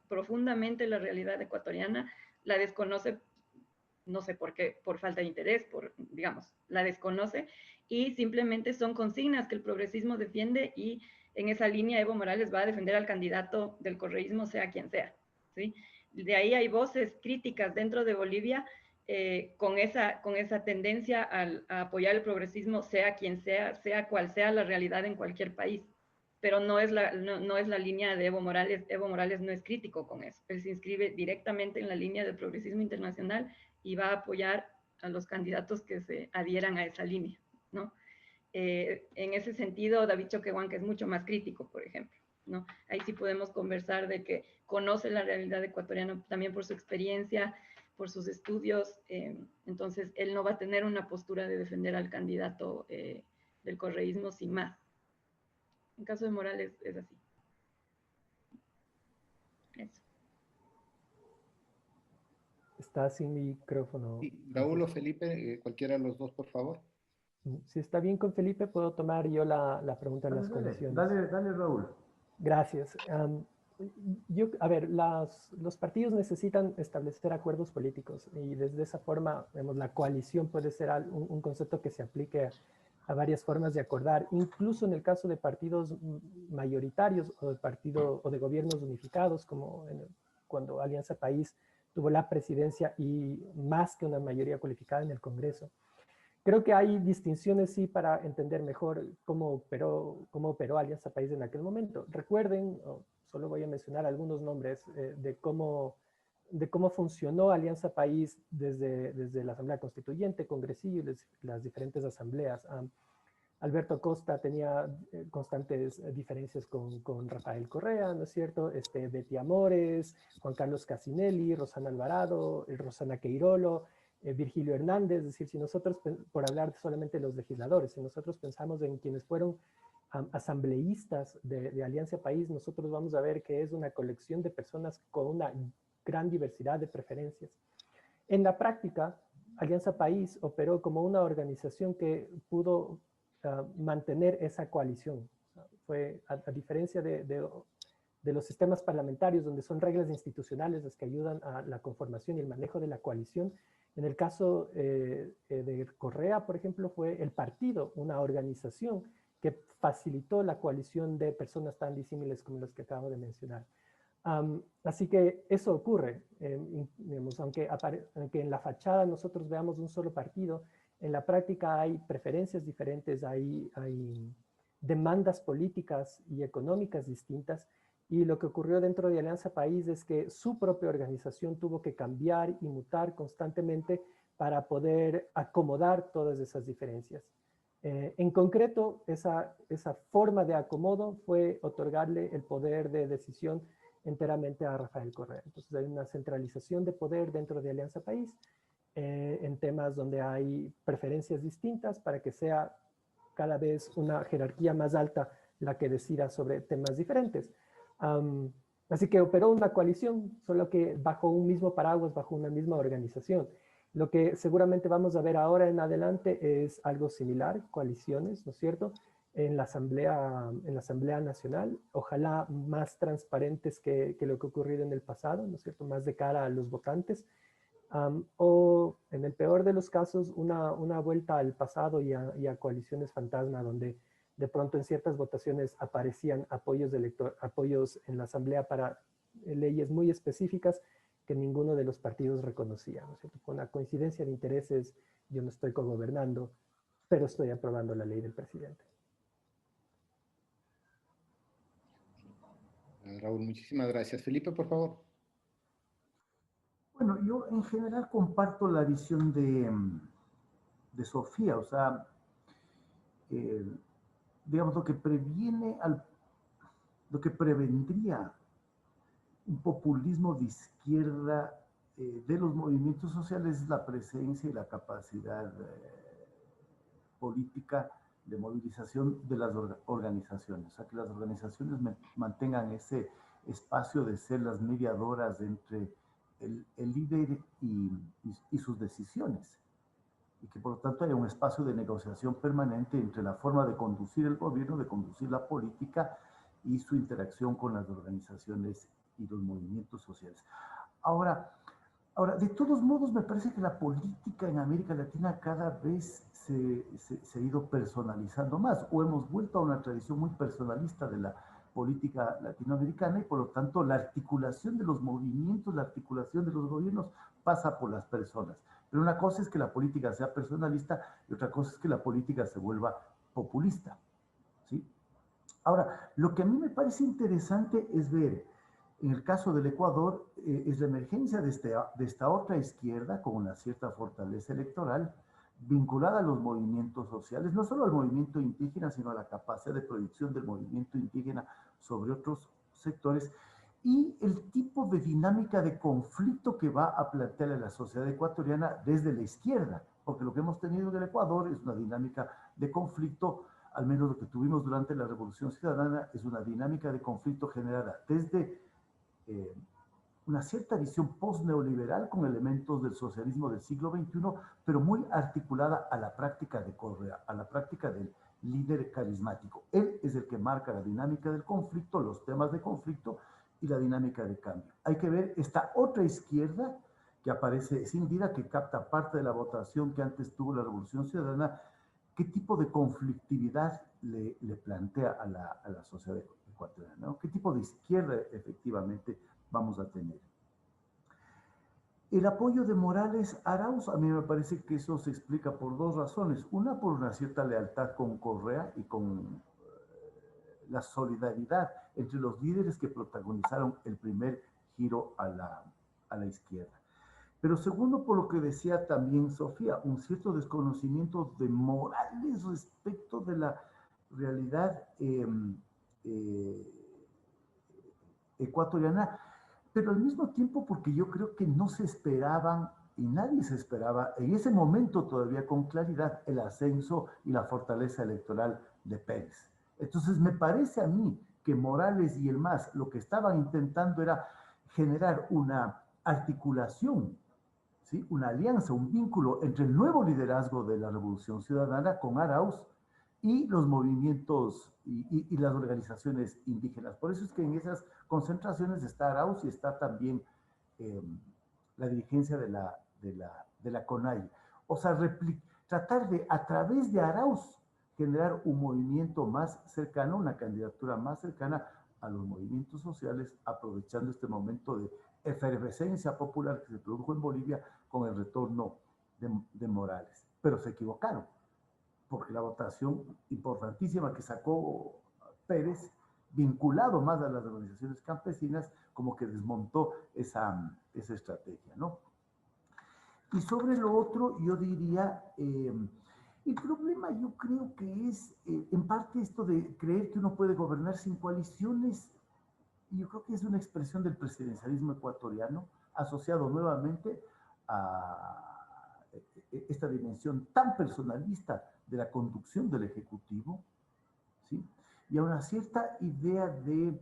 profundamente la realidad ecuatoriana, la desconoce, no sé por qué, por falta de interés, la desconoce, y simplemente son consignas que el progresismo defiende, y en esa línea Evo Morales va a defender al candidato del correísmo, sea quien sea, ¿sí? De ahí hay voces críticas dentro de Bolivia con esa tendencia a apoyar el progresismo, sea quien sea cual sea la realidad en cualquier país. Pero no es la línea de Evo Morales. Evo Morales no es crítico con eso. Él se inscribe directamente en la línea del progresismo internacional y va a apoyar a los candidatos que se adhieran a esa línea, ¿no? En ese sentido, David Choquehuanca es mucho más crítico, por ejemplo, ¿no? Ahí sí podemos conversar de que conoce la realidad ecuatoriana también por su experiencia, por sus estudios, entonces él no va a tener una postura de defender al candidato del correísmo sin más. En caso de Morales es así. Eso. Está sin micrófono. Sí, Raúl o Felipe, cualquiera de los dos, por favor. Si está bien con Felipe, puedo tomar yo la pregunta en las condiciones. Dale, Raúl. Gracias. Los partidos necesitan establecer acuerdos políticos y desde esa forma, la coalición puede ser un concepto que se aplique a varias formas de acordar, incluso en el caso de partidos mayoritarios o de gobiernos unificados, como cuando Alianza País tuvo la presidencia y más que una mayoría cualificada en el Congreso. Creo que hay distinciones, sí, para entender mejor cómo operó Alianza País en aquel momento. Recuerden, solo voy a mencionar algunos nombres de cómo funcionó Alianza País desde la Asamblea Constituyente, Congresillo y las diferentes asambleas. Alberto Costa tenía constantes diferencias con Rafael Correa, ¿no es cierto? Betty Amores, Juan Carlos Casinelli, Rosana Alvarado, Rosana Queirolo, Virgilio Hernández. Es decir, si nosotros, por hablar solamente de los legisladores, si nosotros pensamos en quienes fueron asambleístas de Alianza País, nosotros vamos a ver que es una colección de personas con una gran diversidad de preferencias. En la práctica, Alianza País operó como una organización que pudo mantener esa coalición. Fue, a diferencia de de los sistemas parlamentarios, donde son reglas institucionales las que ayudan a la conformación y el manejo de la coalición. En el caso de Correa, por ejemplo, fue el partido, una organización que facilitó la coalición de personas tan disímiles como las que acabo de mencionar. Así que eso ocurre, digamos, aunque en la fachada nosotros veamos un solo partido, en la práctica hay preferencias diferentes, hay demandas políticas y económicas distintas, y lo que ocurrió dentro de Alianza País es que su propia organización tuvo que cambiar y mutar constantemente para poder acomodar todas esas diferencias. En concreto, esa forma de acomodo fue otorgarle el poder de decisión enteramente a Rafael Correa. Entonces hay una centralización de poder dentro de Alianza País en temas donde hay preferencias distintas para que sea cada vez una jerarquía más alta la que decida sobre temas diferentes. Así que operó una coalición, solo que bajo un mismo paraguas, bajo una misma organización. Lo que seguramente vamos a ver ahora en adelante es algo similar, coaliciones, ¿no es cierto?, en la Asamblea Nacional, ojalá más transparentes que lo que ha ocurrido en el pasado, ¿no es cierto?, más de cara a los votantes, o en el peor de los casos, una vuelta al pasado y a coaliciones fantasma, donde de pronto en ciertas votaciones aparecían apoyos en la Asamblea para leyes muy específicas que ninguno de los partidos reconocía, ¿no es cierto? Con la coincidencia de intereses, yo no estoy cogobernando, pero estoy aprobando la ley del presidente. Raúl, muchísimas gracias. Felipe, por favor. Bueno, yo en general comparto la visión de Sofía, o sea, digamos, lo que prevendría un populismo de izquierda de los movimientos sociales es la presencia y la capacidad política de movilización de las organizaciones, o sea, que las organizaciones mantengan ese espacio de ser las mediadoras entre el líder y sus decisiones, y que por lo tanto haya un espacio de negociación permanente entre la forma de conducir el gobierno, de conducir la política y su interacción con las organizaciones y los movimientos sociales. Ahora, de todos modos, me parece que la política en América Latina cada vez se ha ido personalizando más, o hemos vuelto a una tradición muy personalista de la política latinoamericana, y por lo tanto la articulación de los movimientos, la articulación de los gobiernos pasa por las personas. Pero una cosa es que la política sea personalista y otra cosa es que la política se vuelva populista, ¿sí? Ahora, lo que a mí me parece interesante es ver, en el caso del Ecuador, es la emergencia de esta otra izquierda con una cierta fortaleza electoral vinculada a los movimientos sociales, no solo al movimiento indígena, sino a la capacidad de proyección del movimiento indígena sobre otros sectores, y el tipo de dinámica de conflicto que va a plantear a la sociedad ecuatoriana desde la izquierda, porque lo que hemos tenido en el Ecuador es una dinámica de conflicto, al menos lo que tuvimos durante la Revolución Ciudadana, es una dinámica de conflicto generada desde una cierta visión post-neoliberal con elementos del socialismo del siglo XXI, pero muy articulada a la práctica de Correa, a la práctica del líder carismático. Él es el que marca la dinámica del conflicto, los temas de conflicto y la dinámica de cambio. Hay que ver esta otra izquierda que aparece sin vida, que capta parte de la votación que antes tuvo la Revolución Ciudadana, qué tipo de conflictividad le plantea a la sociedad ecuatoriana, ¿no? ¿Qué tipo de izquierda efectivamente vamos a tener? El apoyo de Morales Arauz, a mí me parece que eso se explica por dos razones. Una, por una cierta lealtad con Correa y con la solidaridad entre los líderes que protagonizaron el primer giro a la izquierda. Pero segundo, por lo que decía también Sofía, un cierto desconocimiento de Morales respecto de la realidad ecuatoriana, pero al mismo tiempo porque yo creo que no se esperaban, y nadie se esperaba en ese momento todavía con claridad, el ascenso y la fortaleza electoral de Pérez. Entonces me parece a mí que Morales y el MAS lo que estaban intentando era generar una articulación, ¿sí? Una alianza, un vínculo entre el nuevo liderazgo de la Revolución Ciudadana con Arauz y los movimientos y las organizaciones indígenas. Por eso es que en esas concentraciones está Arauz y está también la dirigencia de la CONAIE. O sea, tratar de, a través de Arauz, generar un movimiento más cercano, una candidatura más cercana a los movimientos sociales, aprovechando este momento de efervescencia popular que se produjo en Bolivia con el retorno de Morales. Pero se equivocaron, porque la votación importantísima que sacó Pérez, vinculado más a las organizaciones campesinas, como que desmontó esa estrategia, ¿no? Y sobre lo otro, yo diría, el problema yo creo que es, en parte, esto de creer que uno puede gobernar sin coaliciones. Yo creo que es una expresión del presidencialismo ecuatoriano, asociado nuevamente a esta dimensión tan personalista de la conducción del Ejecutivo, ¿sí? Y a una cierta idea de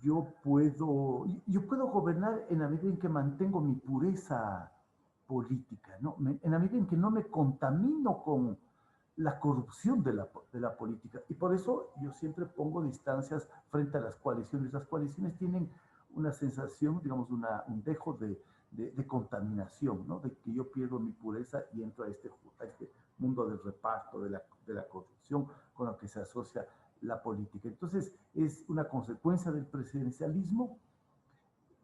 yo puedo gobernar en la medida en que mantengo mi pureza política, ¿no? En la medida en que no me contamino con la corrupción de la política. Y por eso yo siempre pongo distancias frente a las coaliciones. Las coaliciones tienen una sensación, digamos, un dejo de contaminación, ¿no? De que yo pierdo mi pureza y entro a este mundo del reparto, de la corrupción con la que se asocia la política. Entonces, es una consecuencia del presidencialismo,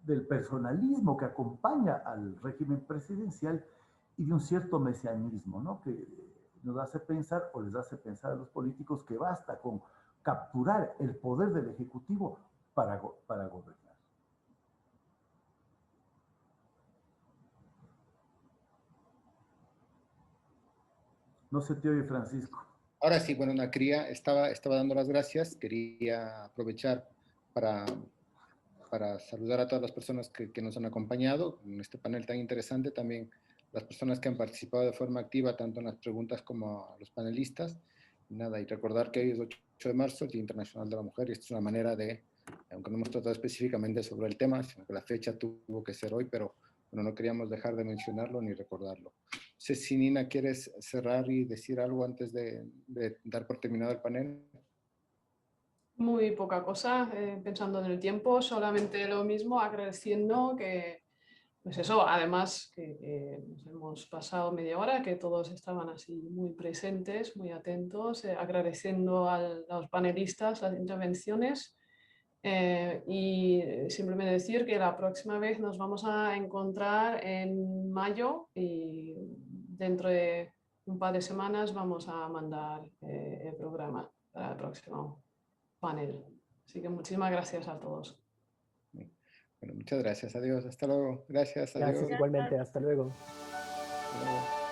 del personalismo que acompaña al régimen presidencial y de un cierto mesianismo, ¿no? Que nos hace pensar, o les hace pensar a los políticos, que basta con capturar el poder del Ejecutivo para gobernar. No se te oye, Francisco. Ahora sí, bueno, estaba dando las gracias. Quería aprovechar para saludar a todas las personas que nos han acompañado en este panel tan interesante, también las personas que han participado de forma activa, tanto en las preguntas como a los panelistas. Y nada, y recordar que hoy es 8 de marzo, el Día Internacional de la Mujer, y esto es una manera de, aunque no hemos tratado específicamente sobre el tema, sino que la fecha tuvo que ser hoy, pero bueno, no queríamos dejar de mencionarlo ni recordarlo. No sé si Nina quieres cerrar y decir algo antes de dar por terminado el panel. Muy poca cosa, pensando en el tiempo, solamente lo mismo, agradeciendo que, pues eso, además que nos hemos pasado media hora, que todos estaban así muy presentes, muy atentos, agradeciendo a los panelistas las intervenciones y simplemente decir que la próxima vez nos vamos a encontrar en mayo y dentro de un par de semanas vamos a mandar el programa para el próximo panel. Así que muchísimas gracias a todos. Bueno, muchas gracias. Adiós. Hasta luego. Gracias. Adiós. Gracias igualmente. Hasta luego. Hasta luego.